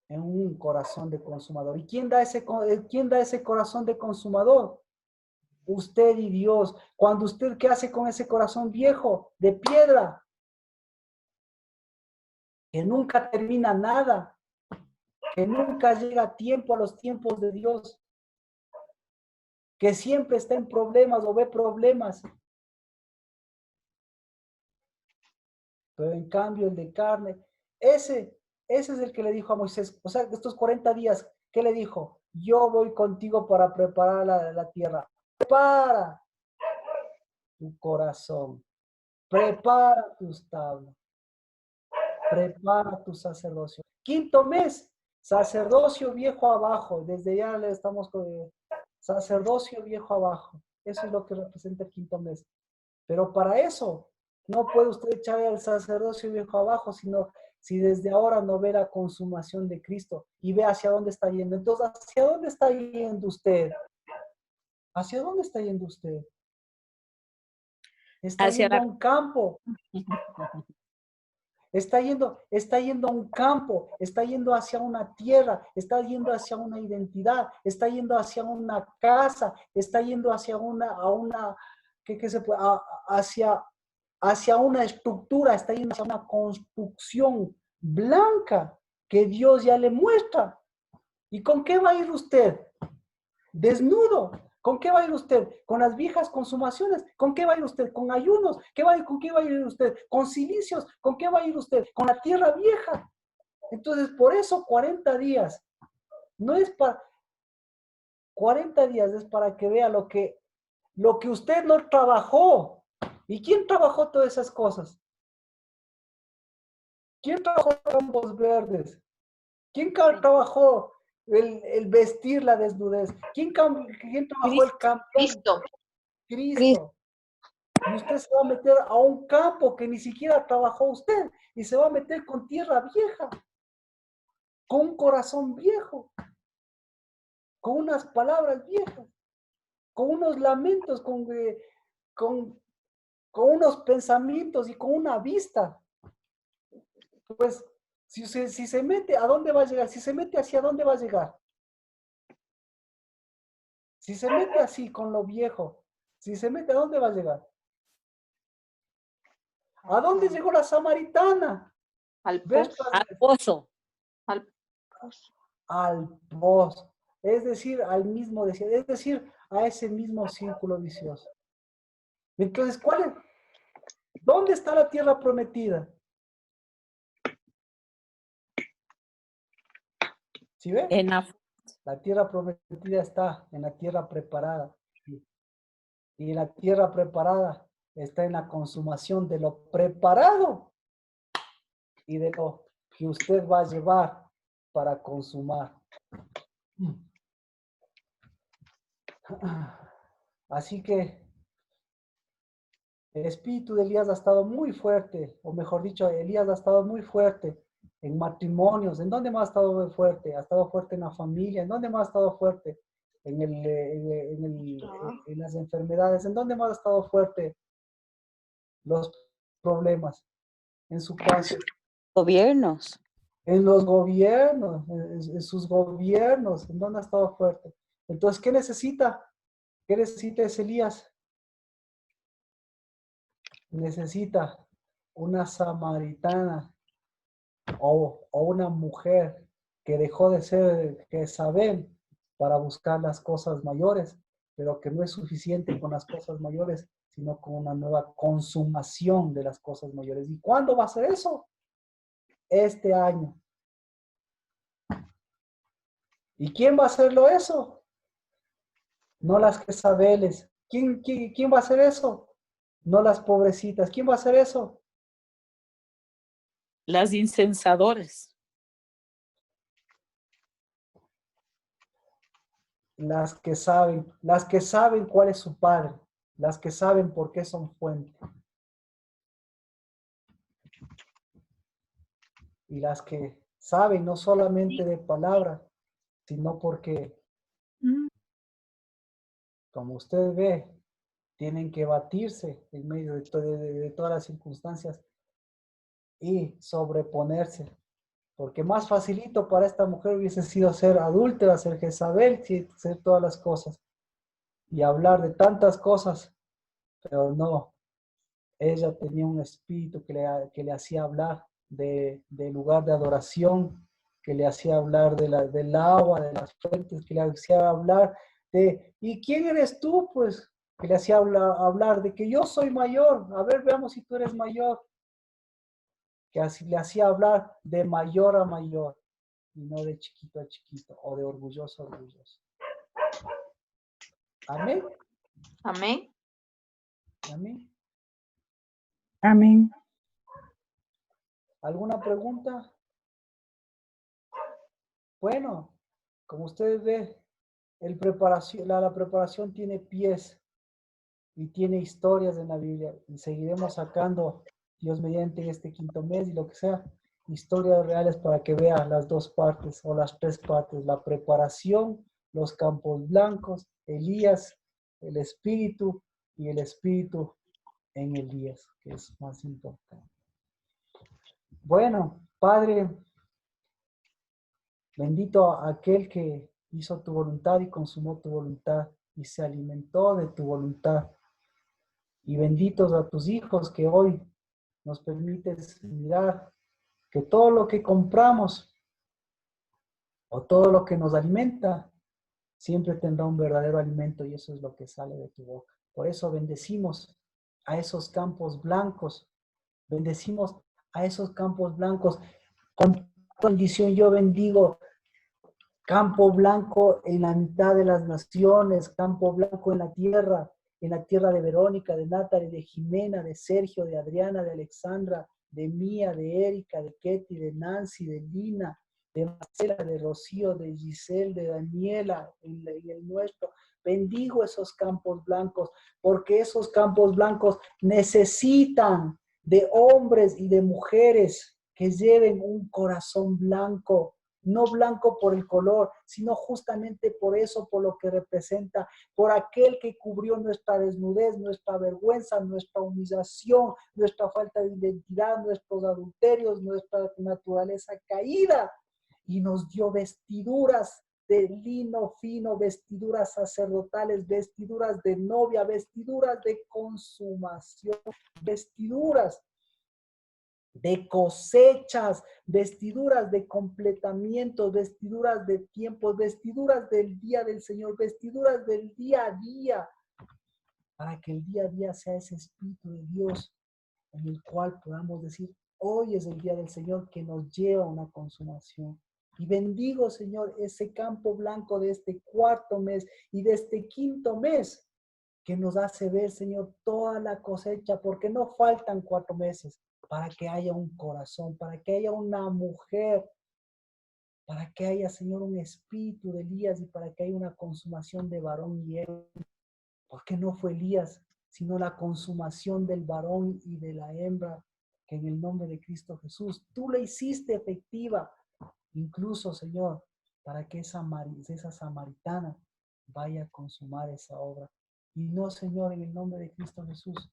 en un corazón de consumador. ¿Y quién da ese corazón de consumador? Usted y Dios. Cuando usted, ¿qué hace con ese corazón viejo, de piedra? Que nunca termina nada, que nunca llega a tiempo a los tiempos de Dios, que siempre está en problemas o ve problemas. Pero en cambio el de carne, ese es el que le dijo a Moisés, o sea, estos 40 días, ¿qué le dijo? Yo voy contigo para preparar la tierra. Prepara tu corazón, prepara tus tablas, prepara tu sacerdocio. Quinto mes, sacerdocio viejo abajo, desde ya le estamos con sacerdocio viejo abajo. Eso es lo que representa el quinto mes. Pero para eso no puede usted echar el sacerdocio viejo abajo, sino si desde ahora no ve la consumación de Cristo y ve hacia dónde está yendo. Entonces, ¿hacia dónde está yendo usted? ¿Hacia dónde está yendo usted? Está yendo a un campo. Está yendo a un campo, está yendo hacia una tierra, está yendo hacia una identidad, está yendo hacia una casa, está yendo hacia hacia una estructura, está yendo hacia una construcción blanca que Dios ya le muestra. ¿Y con qué va a ir usted? Desnudo. ¿Con qué va a ir usted? ¿Con las viejas consumaciones? ¿Con qué va a ir usted? ¿Con ayunos? ¿Con qué va a ir usted? ¿Con cilicios? ¿Con qué va a ir usted? ¿Con la tierra vieja? Entonces, por eso 40 días. No es para... 40 días es para que vea lo que usted no trabajó. ¿Y quién trabajó todas esas cosas? ¿Quién trabajó campos verdes? ¿Quién trabajó el vestir la desnudez? ¿Quién trabajó el campo? Cristo. Cristo. Y usted se va a meter a un campo que ni siquiera trabajó usted. Y se va a meter con tierra vieja. Con un corazón viejo. Con unas palabras viejas. Con unos lamentos, con unos pensamientos y con una vista. Pues, si se mete, ¿a dónde va a llegar? Si se mete, ¿hacia dónde va a llegar? Si se mete así, con lo viejo, si se mete, ¿a dónde va a llegar? ¿A dónde llegó la samaritana? Al pozo. Al pozo. Es decir, es decir, a ese mismo círculo vicioso. Entonces, ¿dónde está la tierra prometida? ¿Sí ve? La tierra prometida está en la tierra preparada. Y la tierra preparada está en la consumación de lo preparado y de lo que usted va a llevar para consumar. Así que el espíritu de Elías ha estado muy fuerte, o mejor dicho, Elías ha estado muy fuerte en matrimonios. ¿En dónde más ha estado muy fuerte? Ha estado fuerte en la familia. ¿En dónde más ha estado fuerte? En las enfermedades. ¿En dónde más ha estado fuerte los problemas? En su casa. Gobiernos. En los gobiernos, en sus gobiernos. ¿En dónde ha estado fuerte? Entonces, ¿qué necesita? ¿Qué necesita ese Elías? Necesita una samaritana o una mujer que dejó de ser Jezabel para buscar las cosas mayores, pero que no es suficiente con las cosas mayores, sino con una nueva consumación de las cosas mayores. ¿Y cuándo va a ser eso? Este año. ¿Y quién va a hacerlo eso? No las Jezabeles. ¿Quién va a hacer eso? No las pobrecitas. ¿Quién va a hacer eso? Las incensadoras. Las que saben cuál es su padre, las que saben por qué son fuente. Y las que saben no solamente de palabra, sino porque, como usted ve, tienen que batirse en medio de todas las circunstancias y sobreponerse. Porque más facilito para esta mujer hubiese sido ser adúltera, ser Jezabel, ser todas las cosas. Y hablar de tantas cosas, pero no. Ella tenía un espíritu que le hacía hablar del lugar de adoración, que le hacía hablar del agua, de las fuentes, que le hacía hablar de, ¿y quién eres tú? Pues, que le hacía hablar de que yo soy mayor. A ver, veamos si tú eres mayor. Que así le hacía hablar de mayor a mayor, y no de chiquito a chiquito, o de orgulloso a orgulloso. Amén. Amén. Amén. Amén. ¿Alguna pregunta? Bueno, como ustedes ven, la preparación tiene pies y tiene historias en la Biblia, y seguiremos sacando, Dios mediante, en este quinto mes y lo que sea, historias reales para que vean las dos partes o las tres partes: la preparación, los campos blancos, Elías, el espíritu y el espíritu en Elías, que es más importante. Bueno, Padre, bendito aquel que hizo tu voluntad y consumó tu voluntad y se alimentó de tu voluntad. Y benditos a tus hijos que hoy nos permites mirar que todo lo que compramos o todo lo que nos alimenta siempre tendrá un verdadero alimento, y eso es lo que sale de tu boca. Por eso bendecimos a esos campos blancos, bendecimos a esos campos blancos. Con bendición yo bendigo campo blanco en la mitad de las naciones, campo blanco en la tierra de Verónica, de Natalie, de Jimena, de Sergio, de Adriana, de Alexandra, de Mía, de Erika, de Ketty, de Nancy, de Lina, de Marcela, de Rocío, de Giselle, de Daniela, y el nuestro. Bendigo esos campos blancos, porque esos campos blancos necesitan de hombres y de mujeres que lleven un corazón blanco, no blanco por el color, sino justamente por eso, por lo que representa, por aquel que cubrió nuestra desnudez, nuestra vergüenza, nuestra humillación, nuestra falta de identidad, nuestros adulterios, nuestra naturaleza caída, y nos dio vestiduras de lino fino, vestiduras sacerdotales, vestiduras de novia, vestiduras de consumación, vestiduras de cosechas, vestiduras de completamiento, vestiduras de tiempos, vestiduras del día del Señor, vestiduras del día a día, para que el día a día sea ese Espíritu de Dios en el cual podamos decir, hoy es el día del Señor que nos lleva a una consumación. Y bendigo, Señor, ese campo blanco de este cuarto mes y de este quinto mes, que nos hace ver, Señor, toda la cosecha, porque no faltan 4 meses, para que haya un corazón, para que haya una mujer, para que haya, Señor, un espíritu de Elías, y para que haya una consumación de varón y hembra. Porque no fue Elías, sino la consumación del varón y de la hembra, que en el nombre de Cristo Jesús tú la hiciste efectiva, incluso, Señor, para que esa samaritana vaya a consumar esa obra. Y no, Señor, en el nombre de Cristo Jesús,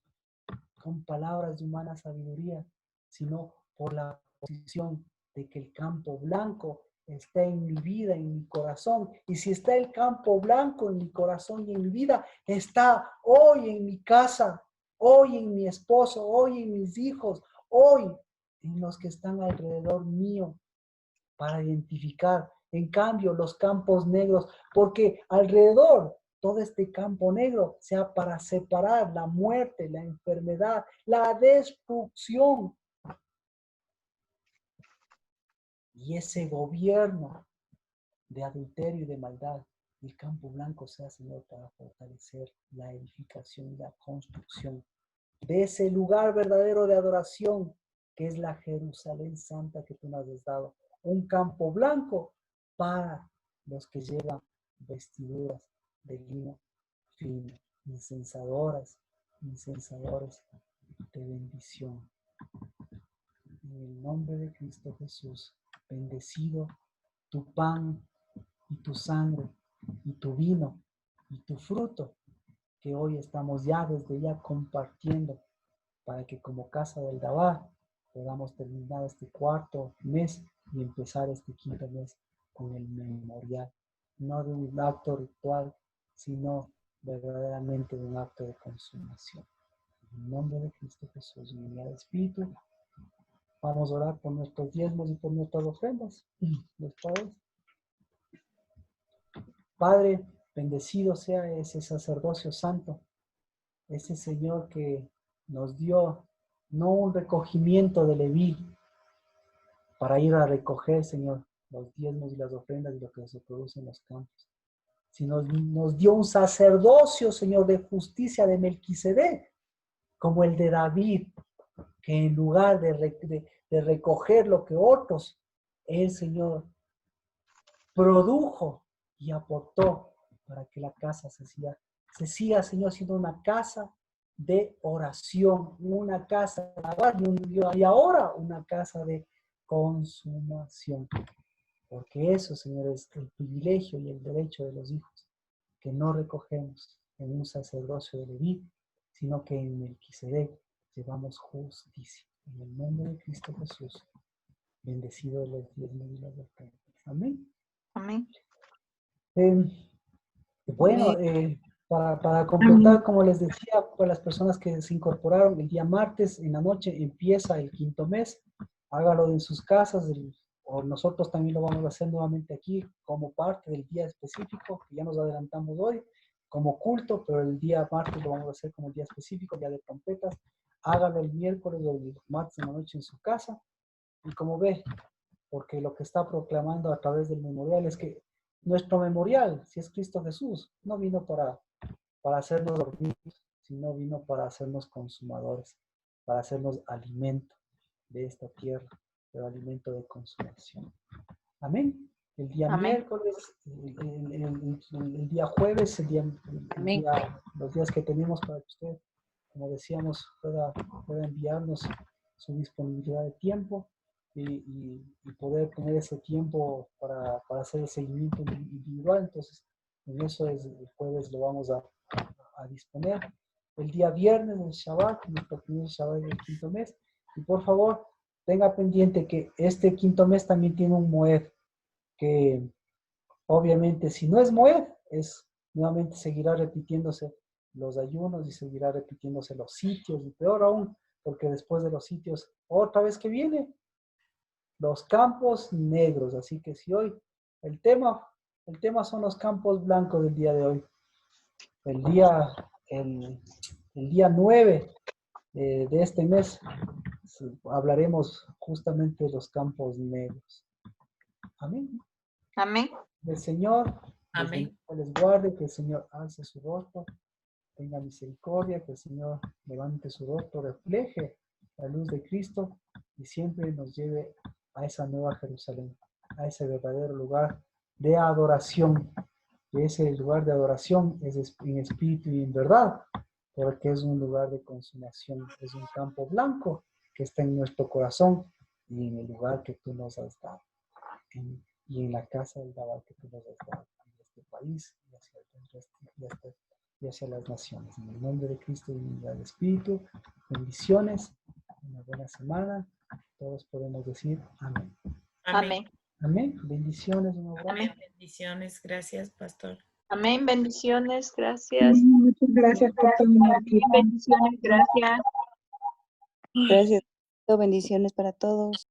con palabras de humana sabiduría, sino por la posición de que el campo blanco está en mi vida, en mi corazón. Y si está el campo blanco en mi corazón y en mi vida, está hoy en mi casa, hoy en mi esposo, hoy en mis hijos, hoy en los que están alrededor mío, para identificar. En cambio, los campos negros, porque alrededor todo este campo negro sea para separar la muerte, la enfermedad, la destrucción. Y ese gobierno de adulterio y de maldad. El campo blanco sea, Señor, para fortalecer la edificación y la construcción de ese lugar verdadero de adoración, que es la Jerusalén Santa que tú nos has dado. Un campo blanco para los que llevan vestiduras de lino fino, incensadores de bendición. En el nombre de Cristo Jesús, bendecido tu pan y tu sangre y tu vino y tu fruto, que hoy estamos ya desde ya compartiendo, para que como Casa del Dabá podamos terminar este cuarto mes y empezar este quinto mes con el memorial, no de un acto ritual, sino verdaderamente de un acto de consumación. En el nombre de Cristo Jesús, en el Espíritu, vamos a orar por nuestros diezmos y por nuestras ofrendas. ¿Les parece? Padre, bendecido sea ese sacerdocio santo, ese Señor que nos dio no un recogimiento de Leví para ir a recoger, Señor, los diezmos y las ofrendas de lo que se produce en los campos, sino nos dio un sacerdocio, Señor, de justicia de Melquisedec, como el de David, que en lugar de recoger lo que otros, el Señor produjo y aportó para que la casa se siga, Señor, siendo una casa de oración, una casa y ahora una casa de consumación. Porque eso, Señor, es el privilegio y el derecho de los hijos, que no recogemos en un sacerdocio de Leví, sino que en Melquisedec llevamos justicia. En el nombre de Cristo Jesús, bendecido de los diezmos y las ofrendas. Amén. Amén. Bueno, para completar, como les decía, para las personas que se incorporaron, el día martes en la noche empieza el quinto mes. Hágalo en sus casas, o nosotros también lo vamos a hacer nuevamente aquí como parte del día específico, que ya nos adelantamos hoy, como culto, pero el día martes lo vamos a hacer como día específico, día de trompetas. Hágalo el miércoles o el martes en la noche en su casa. Y como ve, porque lo que está proclamando a través del memorial es que nuestro memorial, si es Cristo Jesús, no vino para hacernos dormir, sino vino para hacernos consumadores, para hacernos alimento de esta tierra, pero alimento de consumación. Amén. El día Amén. miércoles, el día jueves, los días que tenemos para que usted, como decíamos, pueda enviarnos su disponibilidad de tiempo y poder tener ese tiempo para hacer el seguimiento individual. Entonces, en eso el jueves lo vamos a disponer. El día viernes, el Shabbat, nuestro primer Shabbat del quinto mes. Y por favor, tenga pendiente que este quinto mes también tiene un Moed, que obviamente si no es Moed, nuevamente seguirá repitiéndose los ayunos y seguirá repitiéndose los sitios, y peor aún, porque después de los sitios, otra vez que viene, los campos negros. Así que si hoy el tema son los campos blancos del día de hoy. El día 9 de este mes hablaremos justamente de los campos negros. Amén. Amén. El Señor Amén. les guarde, que el Señor alce su rostro, tenga misericordia, que el Señor levante su rostro, refleje la luz de Cristo y siempre nos lleve a esa nueva Jerusalén, a ese verdadero lugar de adoración. Que ese lugar de adoración es en espíritu y en verdad, porque es un lugar de consumación, es un campo blanco que está en nuestro corazón y en el lugar que tú nos has dado, y en la casa del Dabá que tú nos has dado, en este país y hacia las naciones. En el nombre de Cristo y en el Espíritu, bendiciones, una buena semana. Todos podemos decir amén. Amén. Amén. Bendiciones, un abrazo. Amén. Bendiciones. Gracias, pastor. Amén. Bendiciones. Gracias. Muchas gracias por todo, Marquito. Bendiciones, gracias. Gracias. Bendiciones para todos.